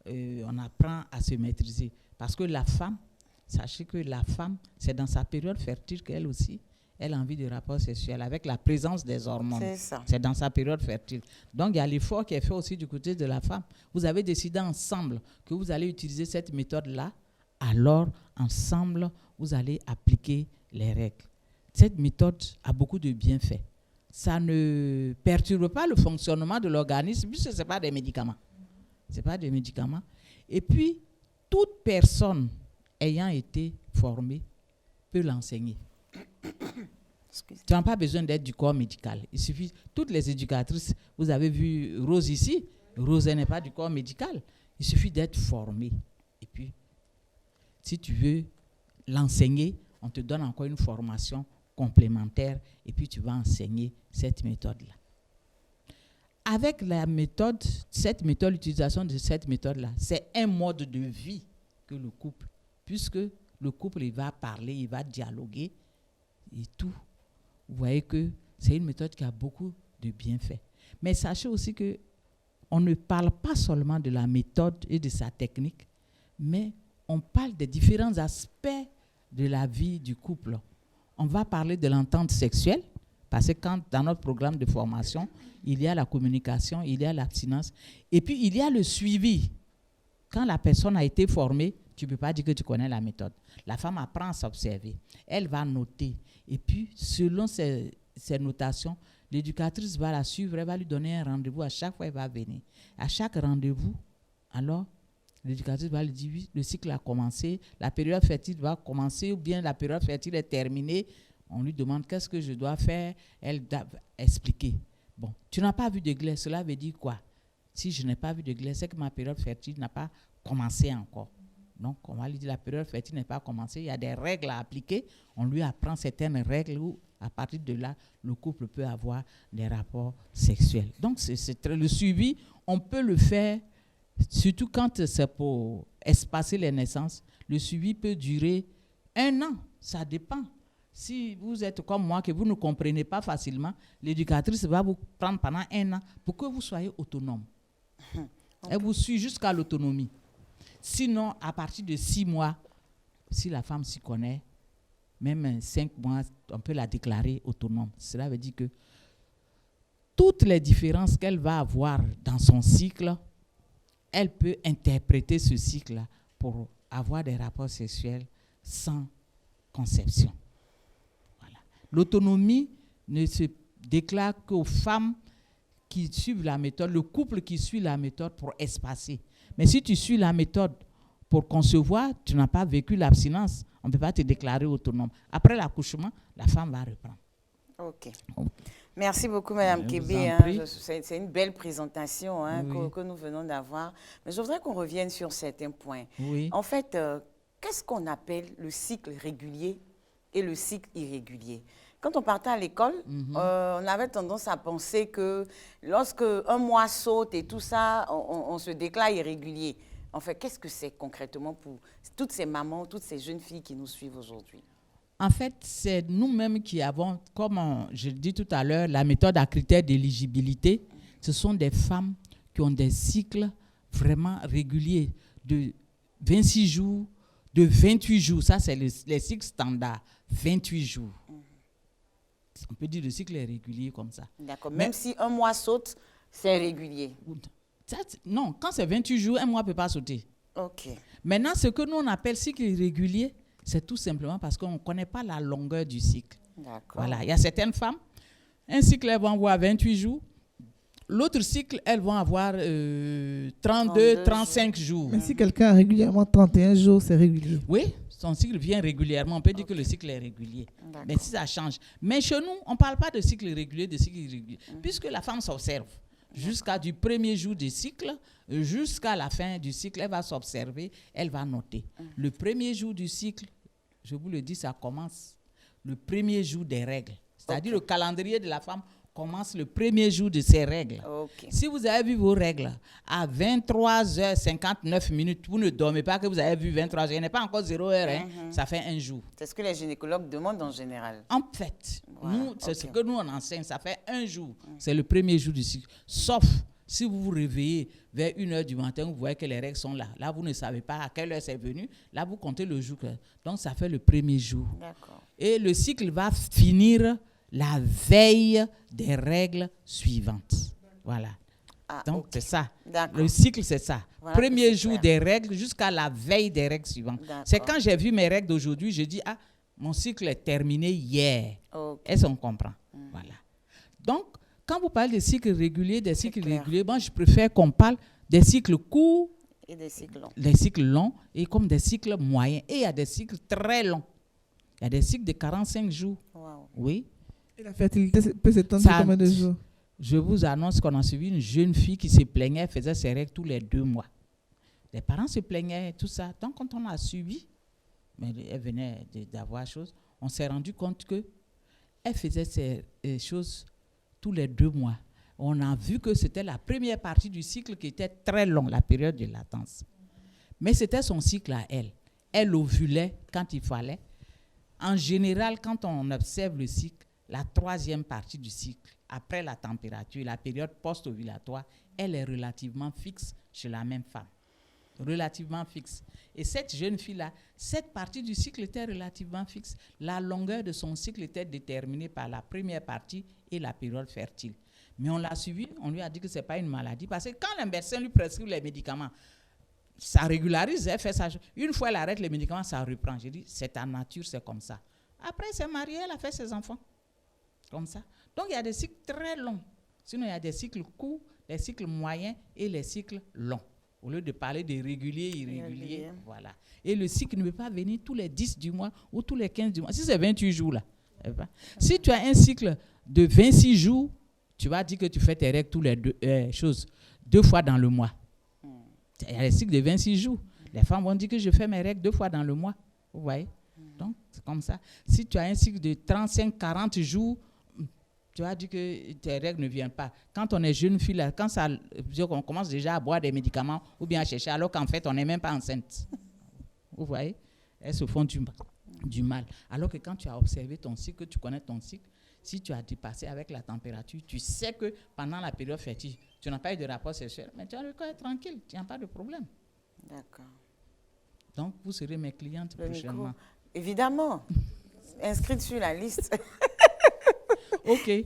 on apprend à se maîtriser. Parce que la femme, sachez que la femme, c'est dans sa période fertile qu'elle aussi, elle a envie de rapports sexuels avec la présence des hormones. C'est ça. C'est dans sa période fertile. Donc, il y a l'effort qui est fait aussi du côté de la femme. Vous avez décidé ensemble que vous allez utiliser cette méthode-là, alors, ensemble, vous allez appliquer les règles. Cette méthode a beaucoup de bienfaits. Ça ne perturbe pas le fonctionnement de l'organisme puisque ce n'est pas des médicaments. Ce n'est pas des médicaments. Et puis, toute personne ayant été formée peut l'enseigner. Tu n'as pas besoin d'être du corps médical. Il suffit, toutes les éducatrices, vous avez vu Rose ici, Rose n'est pas du corps médical. Il suffit d'être formé. Et puis, si tu veux l'enseigner, on te donne encore une formation complémentaire et puis tu vas enseigner cette méthode-là. Avec la méthode, l'utilisation de cette méthode-là, c'est un mode de vie que le couple, puisque le couple, il va parler, il va dialoguer et tout. Vous voyez que c'est une méthode qui a beaucoup de bienfaits. Mais sachez aussi qu'on ne parle pas seulement de la méthode et de sa technique, mais on parle des différents aspects de la vie du couple. On va parler de l'entente sexuelle, parce que quand dans notre programme de formation, il y a la communication, il y a l'abstinence, et puis il y a le suivi. Quand la personne a été formée, tu ne peux pas dire que tu connais la méthode. La femme apprend à s'observer. Elle va noter. Et puis, selon ses notations, l'éducatrice va la suivre, elle va lui donner un rendez-vous. À chaque fois, elle va venir. À chaque rendez-vous, alors, l'éducatrice va lui dire, oui, le cycle a commencé, la période fertile va commencer, ou bien la période fertile est terminée. On lui demande qu'est-ce que je dois faire. Elle doit expliquer. Bon, tu n'as pas vu de glaise, cela veut dire quoi? Si je n'ai pas vu de glaise, c'est que ma période fertile n'a pas commencé encore. Donc, on va lui dire la période fertile n'est pas commencée. Il y a des règles à appliquer. On lui apprend certaines règles où, à partir de là, le couple peut avoir des rapports sexuels. Donc, le suivi, on peut le faire, surtout quand c'est pour espacer les naissances. Le suivi peut durer 1 an. Ça dépend. Si vous êtes comme moi, que vous ne comprenez pas facilement, l'éducatrice va vous prendre pendant 1 an pour que vous soyez autonome. Okay. Elle vous suit jusqu'à l'autonomie. Sinon, à partir de 6 mois, si la femme s'y connaît, même 5 mois, on peut la déclarer autonome. Cela veut dire que toutes les différences qu'elle va avoir dans son cycle, elle peut interpréter ce cycle-là pour avoir des rapports sexuels sans conception. Voilà. L'autonomie ne se déclare qu'aux femmes qui suivent la méthode, le couple qui suit la méthode pour espacer. Mais si tu suis la méthode pour concevoir, tu n'as pas vécu l'abstinence, on ne peut pas te déclarer autonome. Après l'accouchement, la femme va reprendre. OK. Merci beaucoup, Mme Kébé. C'est une belle présentation que nous venons d'avoir. Mais je voudrais qu'on revienne sur certains points. Oui. En fait, qu'est-ce qu'on appelle le cycle régulier et le cycle irrégulier? Quand on partait à l'école, on avait tendance à penser que lorsque un mois saute et tout ça, on se déclare irrégulier. En fait, qu'est-ce que c'est concrètement pour toutes ces mamans, toutes ces jeunes filles qui nous suivent aujourd'hui? En fait, c'est nous-mêmes qui avons, comme je le dis tout à l'heure, la méthode à critères d'éligibilité. Ce sont des femmes qui ont des cycles vraiment régulier de 26 jours, de 28 jours. Ça, c'est les cycles standards. 28 jours. On peut dire le cycle est régulier comme ça. D'accord. Même si un mois saute, c'est régulier. Non, quand c'est 28 jours, un mois ne peut pas sauter. OK. Maintenant, ce que nous on appelle cycle irrégulier, c'est tout simplement parce qu'on ne connaît pas la longueur du cycle. D'accord. Voilà. Il y a certaines femmes, un cycle, elles vont avoir 28 jours. L'autre cycle, elles vont avoir 32, 35 jours. Mais si quelqu'un a régulièrement 31 jours, c'est régulier. Oui, son cycle vient régulièrement. On peut dire que le cycle est régulier. D'accord. Mais si ça change. Mais chez nous, on ne parle pas de cycle régulier, de cycle irrégulier. Puisque la femme s'observe jusqu'à du premier jour du cycle, jusqu'à la fin du cycle, elle va s'observer, elle va noter. Le premier jour du cycle, je vous le dis, ça commence le premier jour des règles. C'est-à-dire le calendrier de la femme commence le premier jour de ses règles. Okay. Si vous avez vu vos règles à 23h59, vous ne dormez pas que vous avez vu 23h. Il n'est pas encore 0h, ça fait un jour. C'est ce que les gynécologues demandent en général. En fait, Voilà. nous, c'est ce que nous on enseigne, ça fait un jour. C'est le premier jour du cycle. Sauf si vous vous réveillez vers 1h du matin, vous voyez que les règles sont là. Là, vous ne savez pas à quelle heure c'est venu. Là, vous comptez le jour. Donc, ça fait le premier jour. D'accord. Et le cycle va finir la veille des règles suivantes. Voilà. Ah, Donc, c'est ça. D'accord. Le cycle, c'est ça. Voilà, Premier c'est jour clair. des règles jusqu'à la veille des règles suivantes. D'accord. C'est quand j'ai vu mes règles d'aujourd'hui, je dis, mon cycle est terminé hier. Okay. Est-ce qu'on comprend? Voilà. Donc, quand vous parlez des cycles réguliers, des cycles clair. réguliers, moi, je préfère qu'on parle des cycles courts, Et des cycles longs. des cycles longs et comme des cycles moyens. Et il y a des cycles très longs. Il y a des cycles de 45 jours. Wow. Oui. Et la fertilité peut s'étendre sur combien de jours? Je vous annonce qu'on a suivi une jeune fille qui se plaignait, elle faisait ses règles tous les 2 mois. Les parents se plaignaient, tout ça. Donc, quand on l'a suivi, mais elle venait d'avoir chose, on s'est rendu compte qu'elle faisait ces choses tous les 2 mois. On a vu que c'était la première partie du cycle qui était très longue, la période de latence. Mais c'était son cycle à elle. Elle ovulait quand il fallait. En général, quand on observe le cycle, la 3e partie du cycle, après la température, la période post-ovulatoire, elle est relativement fixe chez la même femme. Relativement fixe. Et cette jeune fille-là, cette partie du cycle était relativement fixe. La longueur de son cycle était déterminée par la première partie et la période fertile. Mais on l'a suivi, on lui a dit que ce n'est pas une maladie. Parce que quand le médecin lui prescrit les médicaments, ça régularise, elle fait ça. Une fois elle arrête les médicaments, ça reprend. J'ai dit, c'est ta nature, c'est comme ça. Après, elle s'est mariée, elle a fait ses enfants. Comme ça. Donc, il y a des cycles très longs. Sinon, il y a des cycles courts, des cycles moyens et les cycles longs. Au lieu de parler de réguliers, irréguliers, voilà. Et le cycle ne peut pas venir tous les 10 du mois ou tous les 15 du mois. Si c'est 28 jours, là. Si tu as un cycle de 26 jours, tu vas dire que tu fais tes règles tous les 2 fois dans le mois. Il y a les cycles de 26 jours. Les femmes vont dire que je fais mes règles 2 fois dans le mois. Vous voyez? Donc, c'est comme ça. Si tu as un cycle de 35-40 jours, tu as dit que tes règles ne viennent pas. Quand on est jeune fille, là, quand on commence déjà à boire des médicaments ou bien à chercher, alors qu'en fait, on n'est même pas enceinte. Vous voyez? Elles se font du mal. Alors que quand tu as observé ton cycle, tu connais ton cycle, si tu as dépassé avec la température, tu sais que pendant la période fertile, tu n'as pas eu de rapport sexuel, mais tu as le corps tranquille, tu n'as pas de problème. D'accord. Donc, vous serez mes clientes prochainement. Évidemment. Inscrite sur la liste. OK.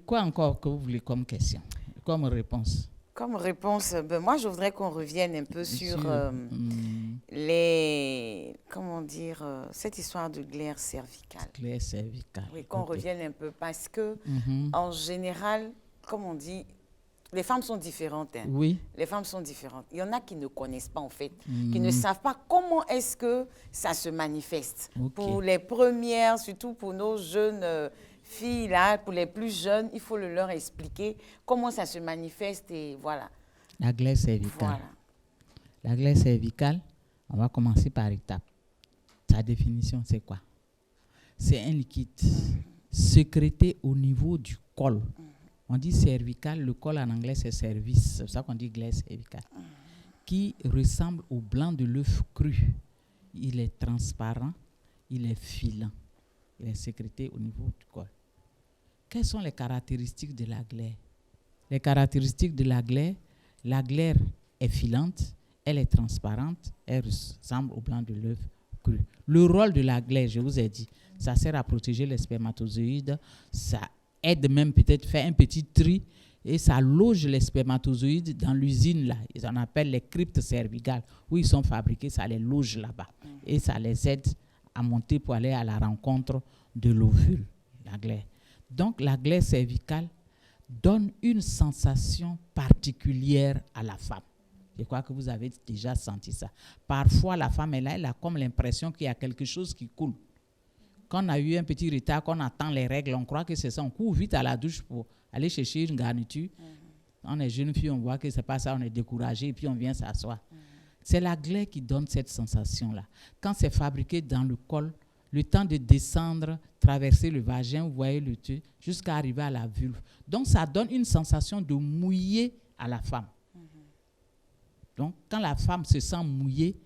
Quoi encore que vous voulez comme question, comme réponse? Comme réponse, moi, je voudrais qu'on revienne un peu sur cette histoire de glaire cervicale. Glaire cervicale. Oui, qu'on revienne un peu parce que, en général, comme on dit, les femmes sont différentes. Hein. Oui. Les femmes sont différentes. Il y en a qui ne connaissent pas, en fait, qui ne savent pas comment est-ce que ça se manifeste. Okay. Pour les premières, surtout pour nos jeunes filles, là, pour les plus jeunes, il faut leur expliquer comment ça se manifeste et voilà. La glaire cervicale. Voilà. La glaire cervicale, on va commencer par étapes. Sa définition, c'est quoi? C'est un liquide sécrété au niveau du col. On dit cervical, le col en anglais c'est cervix, c'est pour ça qu'on dit glaire cervicale, qui ressemble au blanc de l'œuf cru. Il est transparent, il est filant, il est sécrété au niveau du col. Quelles sont les caractéristiques de la glaire? Les caractéristiques de la glaire, La glaire est filante, elle est transparente, elle ressemble au blanc de l'œuf cru. Le rôle de la glaire, je vous ai dit, ça sert à protéger les spermatozoïdes, ça aide même peut-être à faire un petit tri et ça loge les spermatozoïdes dans l'usine là. Ils en appellent les cryptes cervicales où ils sont fabriqués, ça les loge là-bas et ça les aide à monter pour aller à la rencontre de l'ovule, la glaire. Donc la glaire cervicale donne une sensation particulière à la femme. Je crois que vous avez déjà senti ça. Parfois, la femme elle a comme l'impression qu'il y a quelque chose qui coule. Quand on a eu un petit retard, qu'on attend les règles, on croit que c'est ça. On court vite à la douche pour aller chercher une garniture. On est jeune fille, on voit que c'est pas ça, on est découragé et puis on vient s'asseoir. C'est la glaire qui donne cette sensation-là. Quand c'est fabriqué dans le col, le temps de descendre, traverser le vagin, vous voyez le truc, jusqu'à arriver à la vulve. Donc, ça donne une sensation de mouiller à la femme. Donc, quand la femme se sent mouillée,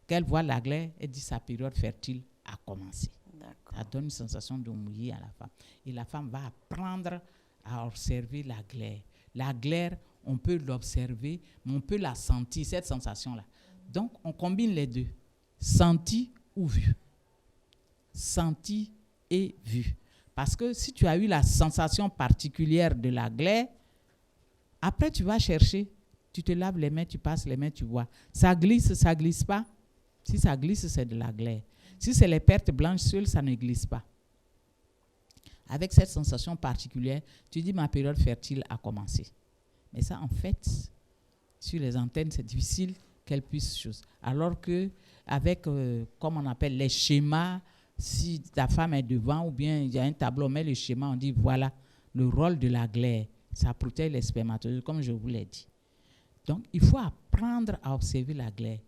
qu'elle voit la glaire, elle dit sa période fertile a commencé. D'accord. Ça donne une sensation de mouiller à la femme. Et la femme va apprendre à observer la glaire. La glaire, on peut l'observer, mais on peut la sentir, cette sensation-là. Donc, on combine les deux. Senti ou vu. Senti et vu. Parce que si tu as eu la sensation particulière de la glaire, après tu vas chercher, tu te laves les mains, tu passes les mains, tu vois. Ça glisse pas. Si ça glisse, c'est de la glaire. Si c'est les pertes blanches seules, ça ne glisse pas. Avec cette sensation particulière, tu dis ma période fertile a commencé. Mais ça, en fait, sur les antennes, c'est difficile qu'elle puisse chose. Alors que avec, comme on appelle les schémas, si ta femme est devant ou bien il y a un tableau, on met le schéma, on dit voilà le rôle de la glaire. Ça protège les spermatozoïdes, comme je vous l'ai dit. Donc, il faut apprendre à observer la glaire.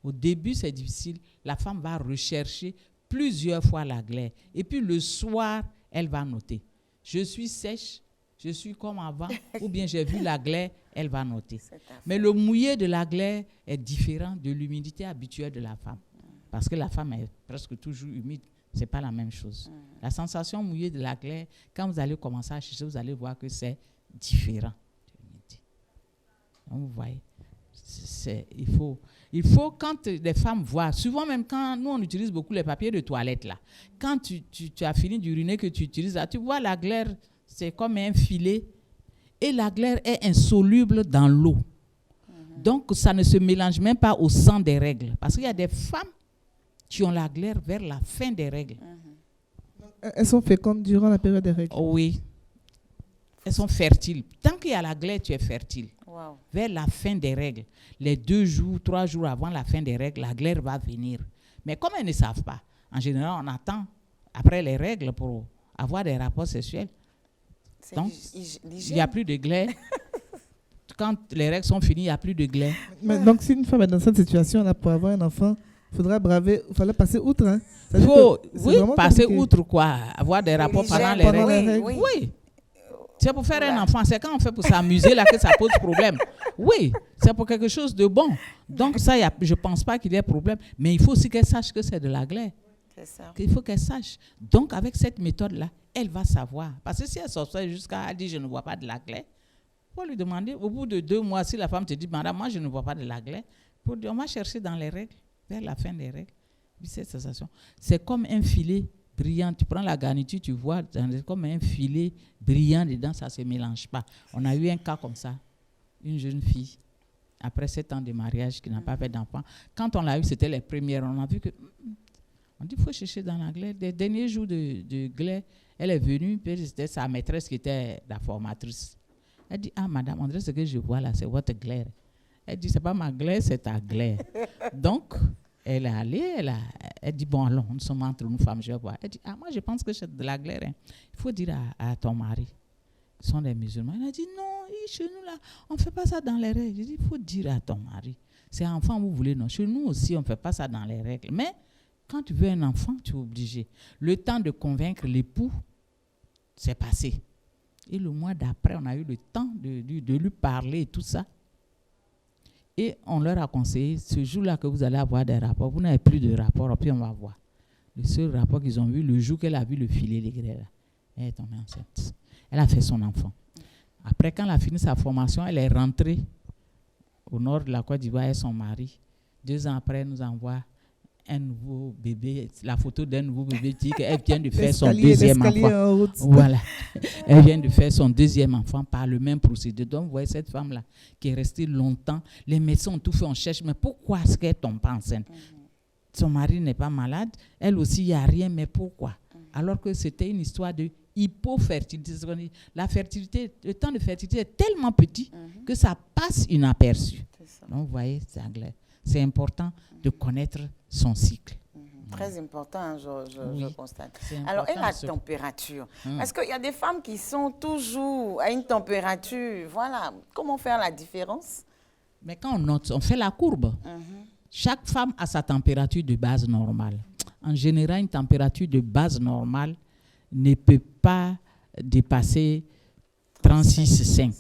Au début, c'est difficile. La femme va rechercher plusieurs fois la glaire. Et puis, le soir, elle va noter. Je suis sèche, je suis comme avant, ou bien j'ai vu la glaire, elle va noter. Mais le mouillé de la glaire est différent de l'humidité habituelle de la femme. Parce que la femme est presque toujours humide. Ce n'est pas la même chose. La sensation mouillée de la glaire, quand vous allez commencer à chercher, vous allez voir que c'est différent. Donc, vous voyez, il faut quand les femmes voient, souvent même quand nous on utilise beaucoup les papiers de toilette là, quand tu as fini d'uriner que tu utilises là, tu vois la glaire, c'est comme un filet et la glaire est insoluble dans l'eau. Donc ça ne se mélange même pas au sang des règles. Parce qu'il y a des femmes qui ont la glaire vers la fin des règles. Elles sont fécondes durant la période des règles. Oui. Elles sont fertiles. Tant qu'il y a la glaire, tu es fertile. Wow. Vers la fin des règles, les 2 jours, 3 jours avant la fin des règles, la glaire va venir. Mais comme elles ne savent pas, en général, on attend après les règles pour avoir des rapports sexuels. Donc, il n'y a plus de glaire. Quand les règles sont finies, il n'y a plus de glaire. Mais donc, si une femme est dans cette situation-là pour avoir un enfant, il fallait passer outre. Hein. Oui, passer outre quoi? Avoir des rapports pendant les règles. Oui. C'est pour faire un enfant. C'est quand on fait pour s'amuser là que ça pose problème. Oui, c'est pour quelque chose de bon. Donc ça, je ne pense pas qu'il y ait problème. Mais il faut aussi qu'elle sache que c'est de la glaire. C'est ça. Il faut qu'elle sache. Donc avec cette méthode-là, elle va savoir. Parce que si elle s'observe jusqu'à dire je ne vois pas de la glaire, il faut lui demander, au bout de 2 mois, si la femme te dit, madame, moi je ne vois pas de la glaire, pour dire, on va chercher dans les règles, vers la fin des règles. Puis cette sensation, c'est comme un filet brillant. Tu prends la garniture, tu vois, c'est comme un filet brillant dedans, ça ne se mélange pas. On a eu un cas comme ça, une jeune fille, après 7 ans de mariage, qui n'a pas fait d'enfant. Quand on l'a eu, c'était les premières. On a vu que, on dit, il faut chercher dans la glaire. Les derniers jours de glaire, elle est venue, puis c'était sa maîtresse qui était la formatrice. Elle dit, ah madame, on dirait ce que je vois là, c'est votre glaire. Elle dit, c'est pas ma glaire, c'est ta glaire. Donc, elle est allée, elle dit, bon, allons, nous sommes entre nous femmes, je vais voir. Elle dit, ah, moi, je pense que c'est de la glaire. Hein. Il faut dire à ton mari, ce sont des musulmans. Elle a dit, non, chez nous, là, on ne fait pas ça dans les règles. Je dis, il faut dire à ton mari, c'est enfant, vous voulez, non. Chez nous aussi, on ne fait pas ça dans les règles. Mais quand tu veux un enfant, tu es obligé. Le temps de convaincre l'époux, c'est passé. Et le mois d'après, on a eu le temps de lui parler et tout ça. Et on leur a conseillé, ce jour-là que vous allez avoir des rapports, vous n'avez plus de rapports, puis on va voir. Le seul rapport qu'ils ont vu, le jour qu'elle a vu le filet de glaire, elle est tombée enceinte. Elle a fait son enfant. Après, quand elle a fini sa formation, elle est rentrée au nord de la Côte d'Ivoire et son mari. 2 ans après, elle nous envoie un nouveau bébé, la photo d'un nouveau bébé dit qu'elle vient de faire son 2e enfant. Voilà. Elle vient de faire son 2e enfant par le même procédé. Donc, vous voyez cette femme-là qui est restée longtemps. Les médecins ont tout fait, on cherche, mais pourquoi est-ce qu'elle ne tombe pas enceinte? Son mari n'est pas malade, elle aussi, il n'y a rien, mais pourquoi? Alors que c'était une histoire de hypofertilité. La fertilité, le temps de fertilité est tellement petit que ça passe inaperçu. Donc, vous voyez, c'est important de connaître son cycle. Très important, je constate. Alors, et la température? Parce qu'il y a des femmes qui sont toujours à une température. Voilà. Comment faire la différence? Mais quand on note, on fait la courbe. Chaque femme a sa température de base normale. En général, une température de base normale ne peut pas dépasser 36,5.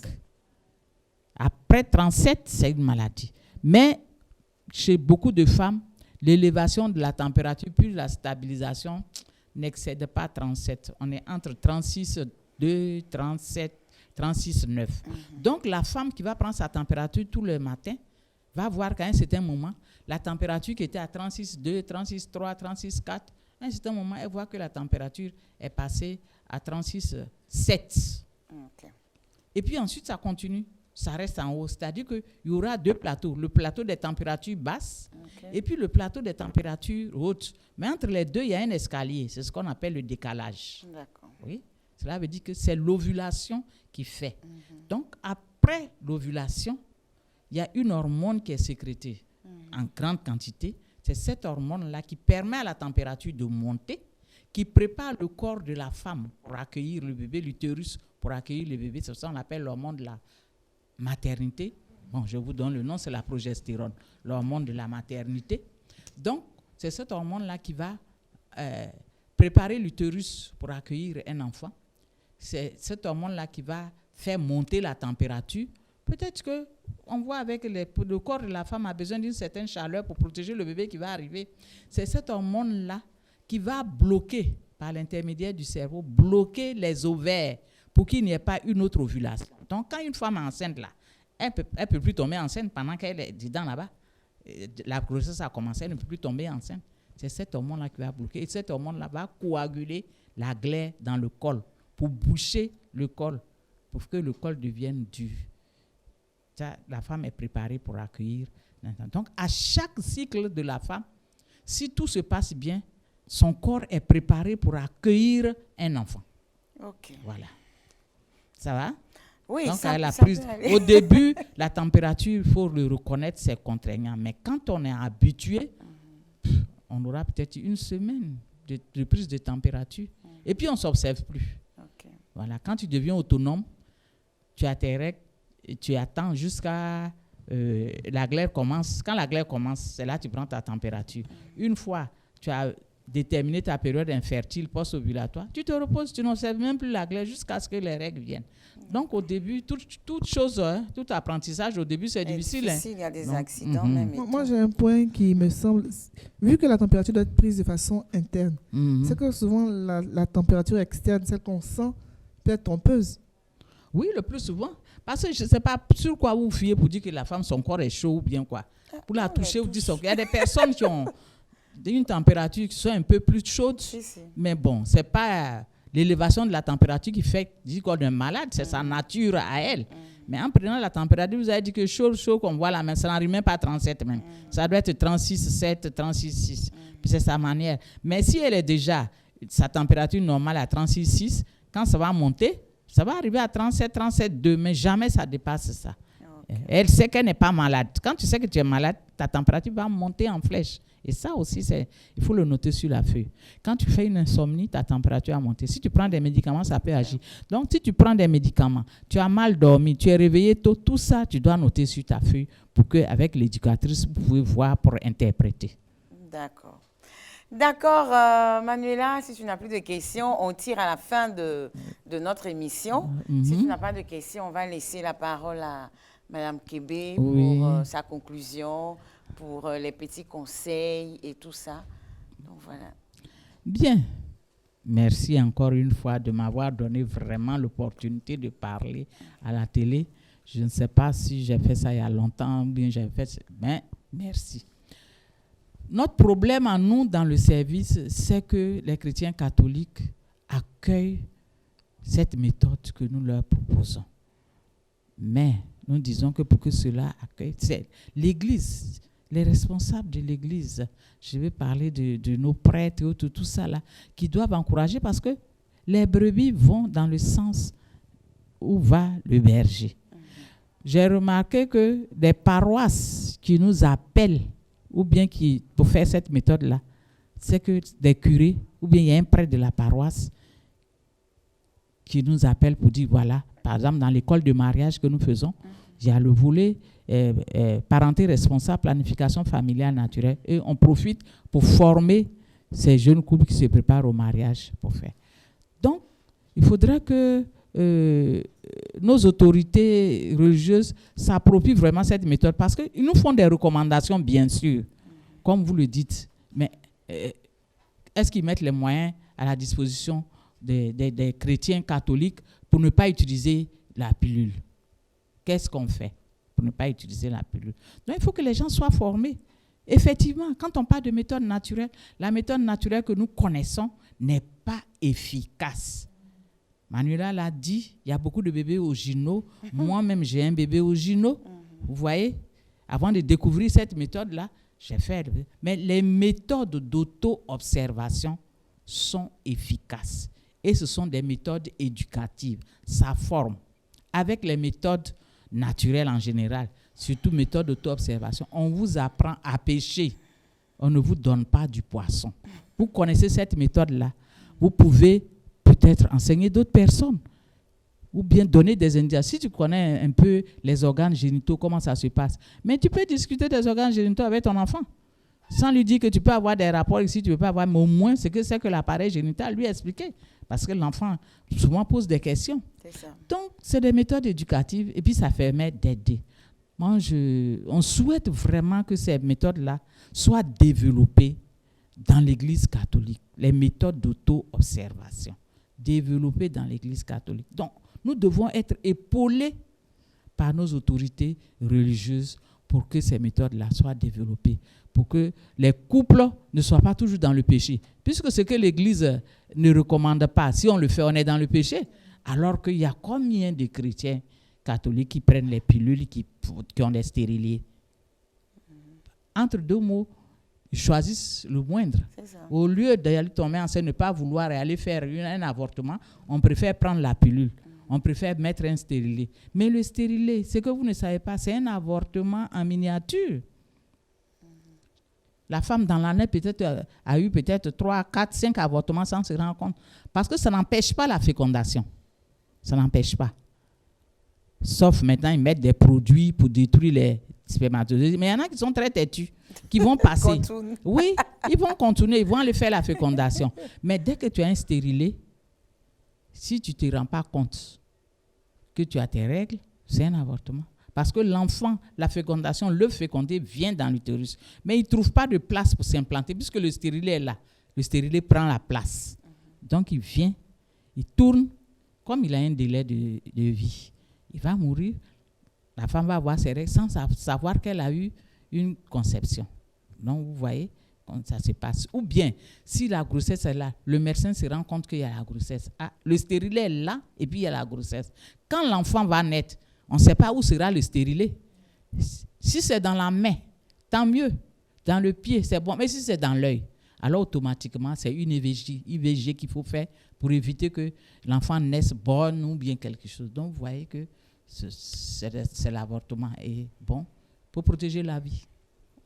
Après 37, c'est une maladie. Mais chez beaucoup de femmes, l'élévation de la température puis la stabilisation n'excède pas 37. On est entre 36,2, 37, 36,9. Donc, la femme qui va prendre sa température tout le matin va voir qu'à un certain moment, la température qui était à 36,2, 36,3, 36,4, à un certain moment, elle voit que la température est passée à 36,7. Et puis ensuite, ça continue. Ça reste en haut. C'est-à-dire qu'il y aura 2 plateaux. Le plateau des températures basses et puis le plateau des températures hautes. Mais entre les deux, il y a un escalier. C'est ce qu'on appelle le décalage. Oui? Cela veut dire que c'est l'ovulation qui fait. Donc, après l'ovulation, il y a une hormone qui est sécrétée en grande quantité. C'est cette hormone-là qui permet à la température de monter, qui prépare le corps de la femme pour accueillir le bébé, l'utérus pour accueillir le bébé. C'est ça qu'on appelle l'hormone de la maternité. Bon, je vous donne le nom, c'est la progestérone, l'hormone de la maternité. Donc, c'est cette hormone-là qui va préparer l'utérus pour accueillir un enfant. C'est cette hormone-là qui va faire monter la température. Peut-être qu'on voit avec le corps de la femme a besoin d'une certaine chaleur pour protéger le bébé qui va arriver. C'est cette hormone-là qui va bloquer, par l'intermédiaire du cerveau, bloquer les ovaires pour qu'il n'y ait pas une autre ovulation. Donc, quand une femme est enceinte, là, elle ne peut plus tomber enceinte pendant qu'elle est dedans là-bas. La grossesse a commencé, elle ne peut plus tomber enceinte. C'est cette hormone-là qui va bloquer. Et cette hormone-là va coaguler la glaire dans le col pour boucher le col, pour que le col devienne dur. Ça, la femme est préparée pour accueillir. Donc, à chaque cycle de la femme, si tout se passe bien, son corps est préparé pour accueillir un enfant. Voilà. Ça va? Oui, donc, ça, au début, la température, il faut le reconnaître, c'est contraignant. Mais quand on est habitué, on aura peut-être une semaine de prise de température. Et puis, on ne s'observe plus. Voilà. Quand tu deviens autonome, tu as tes règles, et tu attends jusqu'à la glaire commence. Quand la glaire commence, c'est là que tu prends ta température. Une fois tu as déterminé ta période infertile post-ovulatoire, tu te reposes, tu n'observes même plus la glaire jusqu'à ce que les règles viennent. Donc, au début, toute chose, tout apprentissage, au début, c'est difficile. Il y a des accidents même. Moi, j'ai un point qui me semble, vu que la température doit être prise de façon interne, c'est que souvent, la température externe, celle qu'on sent, peut être trompeuse. Oui, le plus souvent. Parce que je ne sais pas sur quoi vous fiez pour dire que la femme, son corps est chaud ou bien quoi. Pour la toucher ou dire son corps. Il y a des personnes qui ont une température qui sont un peu plus chaude. Mais bon, ce n'est pas l'élévation de la température qui fait du corps d'un malade, c'est sa nature à elle. Mais en prenant la température, vous avez dit que chaud qu'on voit là, mais ça n'arrive même pas à 37 même. Ça doit être 36,7, 36,6. Puis c'est sa manière. Mais si elle est déjà sa température normale à 36,6, quand ça va monter, ça va arriver à 37, 37,2, mais jamais ça dépasse ça. Elle sait qu'elle n'est pas malade. Quand tu sais que tu es malade, ta température va monter en flèche. Et ça aussi, il faut le noter sur la feuille. Quand tu fais une insomnie, ta température a monté. Si tu prends des médicaments, ça peut agir. Donc, si tu prends des médicaments, tu as mal dormi, tu es réveillé tôt, tout ça, tu dois noter sur ta feuille pour qu'avec l'éducatrice, vous pouvez voir pour interpréter. D'accord. D'accord, Manuela, si tu n'as plus de questions, on tire à la fin de notre émission. Si tu n'as pas de questions, on va laisser la parole à Mme Kébé pour sa conclusion, pour les petits conseils et tout ça. Donc, voilà. Bien. Merci encore une fois de m'avoir donné vraiment l'opportunité de parler à la télé. Je ne sais pas si j'ai fait ça il y a longtemps ou bien j'ai fait ça. Mais merci. Notre problème à nous dans le service, c'est que les chrétiens catholiques accueillent cette méthode que nous leur proposons. Mais nous disons que pour que cela accueille, c'est l'Église, les responsables de l'Église, je vais parler de nos prêtres et tout ça là, qui doivent encourager parce que les brebis vont dans le sens où va le berger. J'ai remarqué que des paroisses qui nous appellent, ou bien qui, pour faire cette méthode-là, c'est que des curés, ou bien il y a un prêtre de la paroisse qui nous appelle pour dire, voilà, par exemple, dans l'école de mariage que nous faisons, il y a le volet parenté responsable, planification familiale naturelle, et on profite pour former ces jeunes couples qui se préparent au mariage pour faire. Donc, il faudrait que nos autorités religieuses s'approprient vraiment cette méthode parce qu'ils nous font des recommandations, bien sûr, comme vous le dites, mais est-ce qu'ils mettent les moyens à la disposition des chrétiens catholiques pour ne pas utiliser la pilule? Qu'est-ce qu'on fait pour ne pas utiliser la pilule? Donc, il faut que les gens soient formés. Effectivement, quand on parle de méthode naturelle, la méthode naturelle que nous connaissons n'est pas efficace. Manuela l'a dit, il y a beaucoup de bébés oginaux. Moi-même, j'ai un bébé oginaux. Vous voyez, avant de découvrir cette méthode-là, j'ai fait. Mais les méthodes d'auto-observation sont efficaces. Et ce sont des méthodes éducatives. Ça forme. Avec les méthodes naturelles en général, surtout méthodes d'auto-observation, on vous apprend à pêcher. On ne vous donne pas du poisson. Vous connaissez cette méthode-là. Vous pouvez peut-être enseigner d'autres personnes ou bien donner des indications. Si tu connais un peu les organes génitaux, comment ça se passe. Mais tu peux discuter des organes génitaux avec ton enfant sans lui dire que tu peux avoir des rapports ici, tu ne peux pas avoir, mais au moins c'est que l'appareil génital lui a expliqué. Parce que l'enfant souvent pose des questions. C'est ça. Donc, c'est des méthodes éducatives et puis ça permet d'aider. Moi, on souhaite vraiment que ces méthodes-là soient développées dans l'Église catholique. Les méthodes d'auto-observation. Développées dans l'Église catholique. Donc, nous devons être épaulés par nos autorités religieuses pour que ces méthodes-là soient développées, pour que les couples ne soient pas toujours dans le péché. Puisque ce que l'Église ne recommande pas, si on le fait, on est dans le péché. Alors qu'il y a combien de chrétiens catholiques qui prennent les pilules, qui ont des stériliers? Entre deux mots, ils choisissent le moindre. Au lieu d'aller tomber enceinte, ne pas vouloir aller faire un avortement, on préfère prendre la pilule. On préfère mettre un stérilet. Mais le stérilet, ce que vous ne savez pas, c'est un avortement en miniature. La femme dans l'année peut-être a eu peut-être 3, 4, 5 avortements sans se rendre compte. Parce que ça n'empêche pas la fécondation. Ça n'empêche pas. Sauf maintenant, ils mettent des produits pour détruire les spermatozoïdes. Mais il y en a qui sont très têtus, qui vont passer. Oui, ils vont continuer, ils vont aller faire la fécondation. Mais dès que tu as un stérilet, si tu ne te rends pas compte que tu as tes règles, c'est un avortement. Parce que l'enfant, la fécondation, le fécondé vient dans l'utérus. Mais il ne trouve pas de place pour s'implanter puisque le stérilet est là. Le stérilet prend la place. Donc il vient, il tourne, comme il a un délai de vie. Il va mourir, la femme va avoir ses règles sans savoir qu'elle a eu une conception. Donc vous voyez comment ça se passe. Ou bien, si la grossesse est là, le médecin se rend compte qu'il y a la grossesse. Ah, le stérilet est là et puis il y a la grossesse. Quand l'enfant va naître, on ne sait pas où sera le stérilet. Si c'est dans la main, tant mieux. Dans le pied, c'est bon. Mais si c'est dans l'œil, alors automatiquement, c'est une IVG qu'il faut faire pour éviter que l'enfant naisse bonne ou bien quelque chose. Donc, vous voyez que c'est l'avortement. Et bon, pour protéger la vie.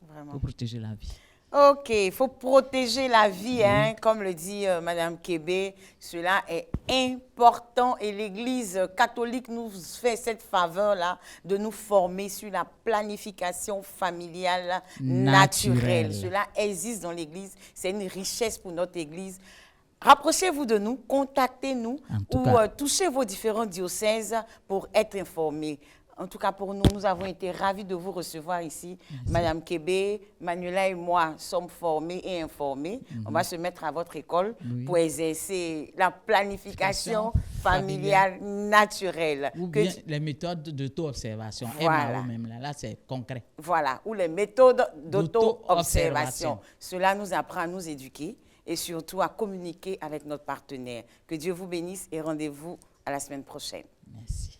Vraiment. Pour protéger la vie. OK, il faut protéger la vie, hein, comme le dit Mme Kébé. Cela est important et l'Église catholique nous fait cette faveur-là de nous former sur la planification familiale naturelle. Cela existe dans l'Église, c'est une richesse pour notre Église. Rapprochez-vous de nous, contactez-nous ou touchez vos différents diocèses pour être informés. En tout cas, pour nous, nous avons été ravis de vous recevoir ici. Merci. Madame Kébé, Manuela et moi sommes formés et informés. On va se mettre à votre école pour exercer la planification familiale naturelle. Ou bien les méthodes d'auto-observation. Voilà. Même là, c'est concret. Voilà, ou les méthodes d'auto-observation. Cela nous apprend à nous éduquer et surtout à communiquer avec notre partenaire. Que Dieu vous bénisse et rendez-vous à la semaine prochaine. Merci.